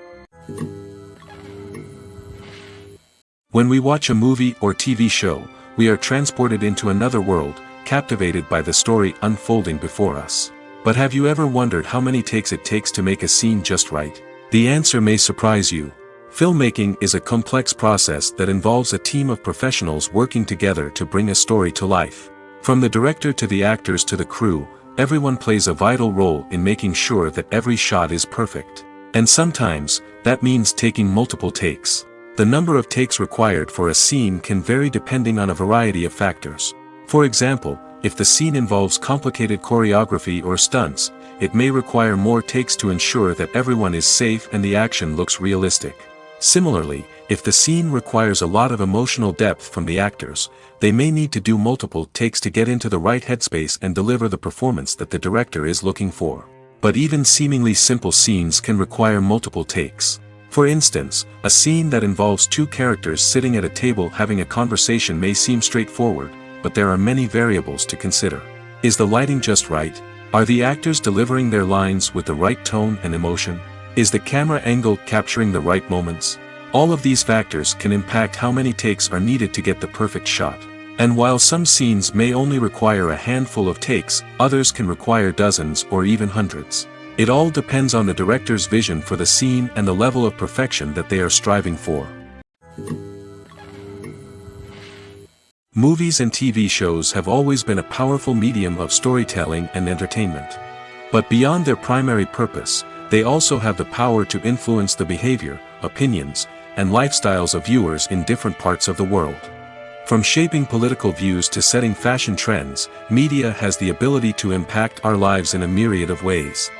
When we watch a movie or TV show, we are transported into another world, captivated by the story unfolding before us. But have you ever wondered how many takes it takes to make a scene just right? The answer may surprise you. Filmmaking is a complex process that involves a team of professionals working together to bring a story to life. From the director to the actors to the crew, everyone plays a vital role in making sure that every shot is perfect. And sometimes, that means taking multiple takes. The number of takes required for a scene can vary depending on a variety of factors. For example, if the scene involves complicated choreography or stunts, it may require more takes to ensure that everyone is safe and the action looks realistic. Similarly, if the scene requires a lot of emotional depth from the actors, they may need to do multiple takes to get into the right headspace and deliver the performance that the director is looking for. But even seemingly simple scenes can require multiple takes. For instance, a scene that involves two characters sitting at a table having a conversation may seem straightforward, but there are many variables to consider. Is the lighting just right? Are the actors delivering their lines with the right tone and emotion? Is the camera angle capturing the right moments? All of these factors can impact how many takes are needed to get the perfect shot. And while some scenes may only require a handful of takes, others can require dozens or even hundreds. It all depends on the director's vision for the scene and the level of perfection that they are striving for. Movies and TV shows have always been a powerful medium of storytelling and entertainment. But beyond their primary purpose, they also have the power to influence the behavior, opinions, and lifestyles of viewers in different parts of the world. From shaping political views to setting fashion trends, media has the ability to impact our lives in a myriad of ways.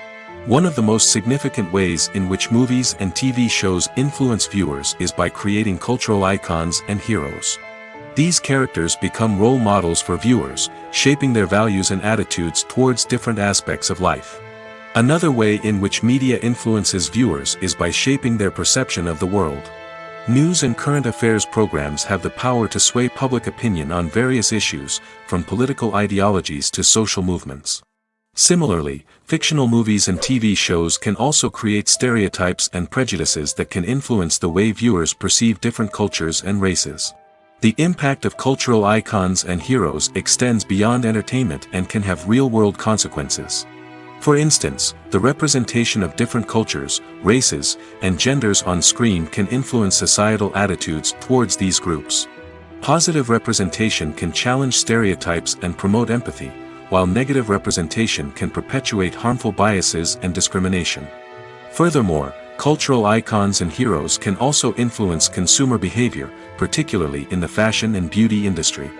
One of the most significant ways in which movies and TV shows influence viewers is by creating cultural icons and heroes. These characters become role models for viewers, shaping their values and attitudes towards different aspects of life. Another way in which media influences viewers is by shaping their perception of the world. News and current affairs programs have the power to sway public opinion on various issues, from political ideologies to social movements. Similarly, fictional movies and TV shows can also create stereotypes and prejudices that can influence the way viewers perceive different cultures and races. The impact of cultural icons and heroes extends beyond entertainment and can have real-world consequences. For instance, the representation of different cultures, races, and genders on screen can influence societal attitudes towards these groups. Positive representation can challenge stereotypes and promote empathy, while negative representation can perpetuate harmful biases and discrimination. Furthermore, cultural icons and heroes can also influence consumer behavior, particularly in the fashion and beauty industry.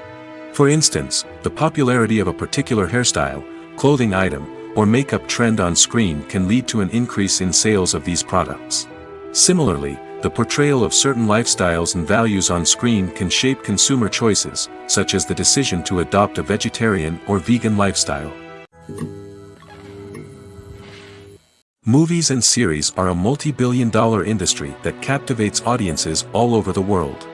For instance, the popularity of a particular hairstyle, clothing item, or makeup trend on screen can lead to an increase in sales of these products. Similarly, the portrayal of certain lifestyles and values on screen can shape consumer choices, such as the decision to adopt a vegetarian or vegan lifestyle. Movies and series are a multi-billion-dollar industry that captivates audiences all over the world.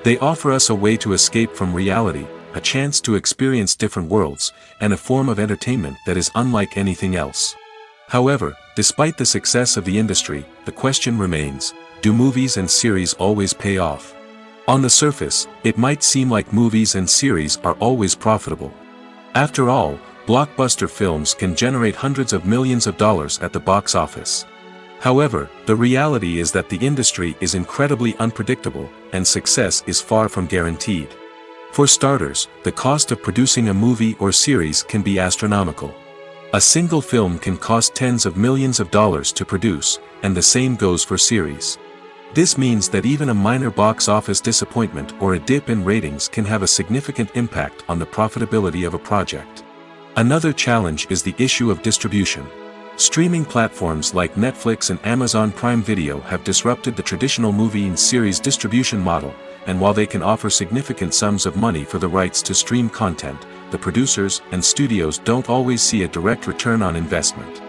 They offer us a way to escape from reality, a chance to experience different worlds, and a form of entertainment that is unlike anything else. However, despite the success of the industry, the question remains, do movies and series always pay off? On the surface, it might seem like movies and series are always profitable. After all, blockbuster films can generate hundreds of millions of dollars at the box office. However, the reality is that the industry is incredibly unpredictable, and success is far from guaranteed. For starters, the cost of producing a movie or series can be astronomical. A single film can cost tens of millions of dollars to produce, and the same goes for series. This means that even a minor box office disappointment or a dip in ratings can have a significant impact on the profitability of a project. Another challenge is the issue of distribution. Streaming platforms like Netflix and Amazon Prime Video have disrupted the traditional movie and series distribution model, and while they can offer significant sums of money for the rights to stream content, the producers and studios don't always see a direct return on investment.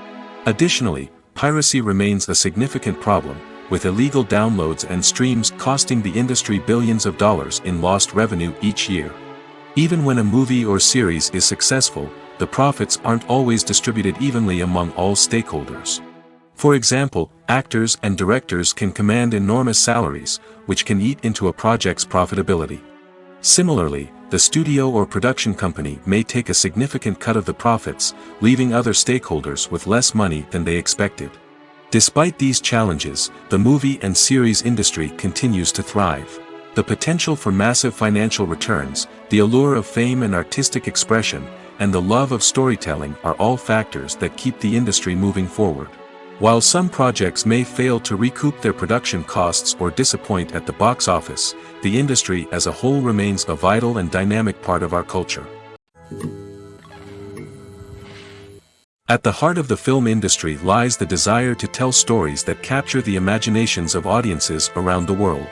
Additionally, piracy remains a significant problem, with illegal downloads and streams costing the industry billions of dollars in lost revenue each year. Even when a movie or series is successful, the profits aren't always distributed evenly among all stakeholders. For example, actors and directors can command enormous salaries, which can eat into a project's profitability. Similarly, the studio or production company may take a significant cut of the profits, leaving other stakeholders with less money than they expected. Despite these challenges, the movie and series industry continues to thrive. The potential for massive financial returns, the allure of fame and artistic expression, and the love of storytelling are all factors that keep the industry moving forward. While some projects may fail to recoup their production costs or disappoint at the box office, the industry as a whole remains a vital and dynamic part of our culture. At the heart of the film industry lies the desire to tell stories that capture the imaginations of audiences around the world.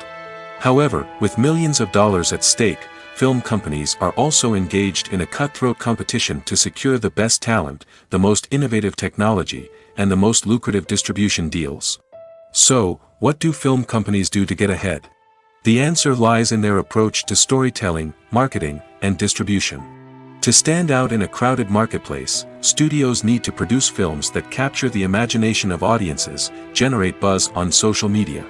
However, with millions of dollars at stake, film companies are also engaged in a cutthroat competition to secure the best talent, the most innovative technology, and the most lucrative distribution deals. So, what do film companies do to get ahead? The answer lies in their approach to storytelling, marketing, and distribution. To stand out in a crowded marketplace, studios need to produce films that capture the imagination of audiences, generate buzz on social media.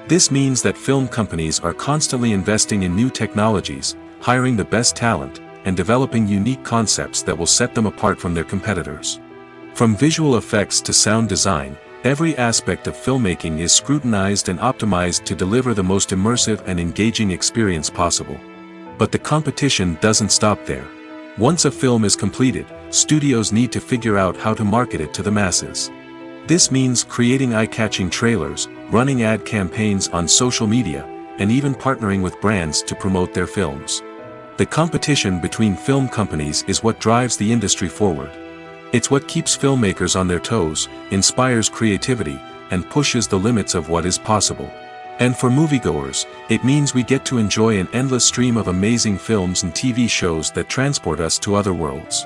This means that film companies are constantly investing in new technologies, hiring the best talent, and developing unique concepts that will set them apart from their competitors. From visual effects to sound design, every aspect of filmmaking is scrutinized and optimized to deliver the most immersive and engaging experience possible. But the competition doesn't stop there. Once a film is completed, studios need to figure out how to market it to the masses. This means creating eye-catching trailers, running ad campaigns on social media, and even partnering with brands to promote their films. The competition between film companies is what drives the industry forward. It's what keeps filmmakers on their toes, inspires creativity, and pushes the limits of what is possible. And for moviegoers, it means we get to enjoy an endless stream of amazing films and TV shows that transport us to other worlds.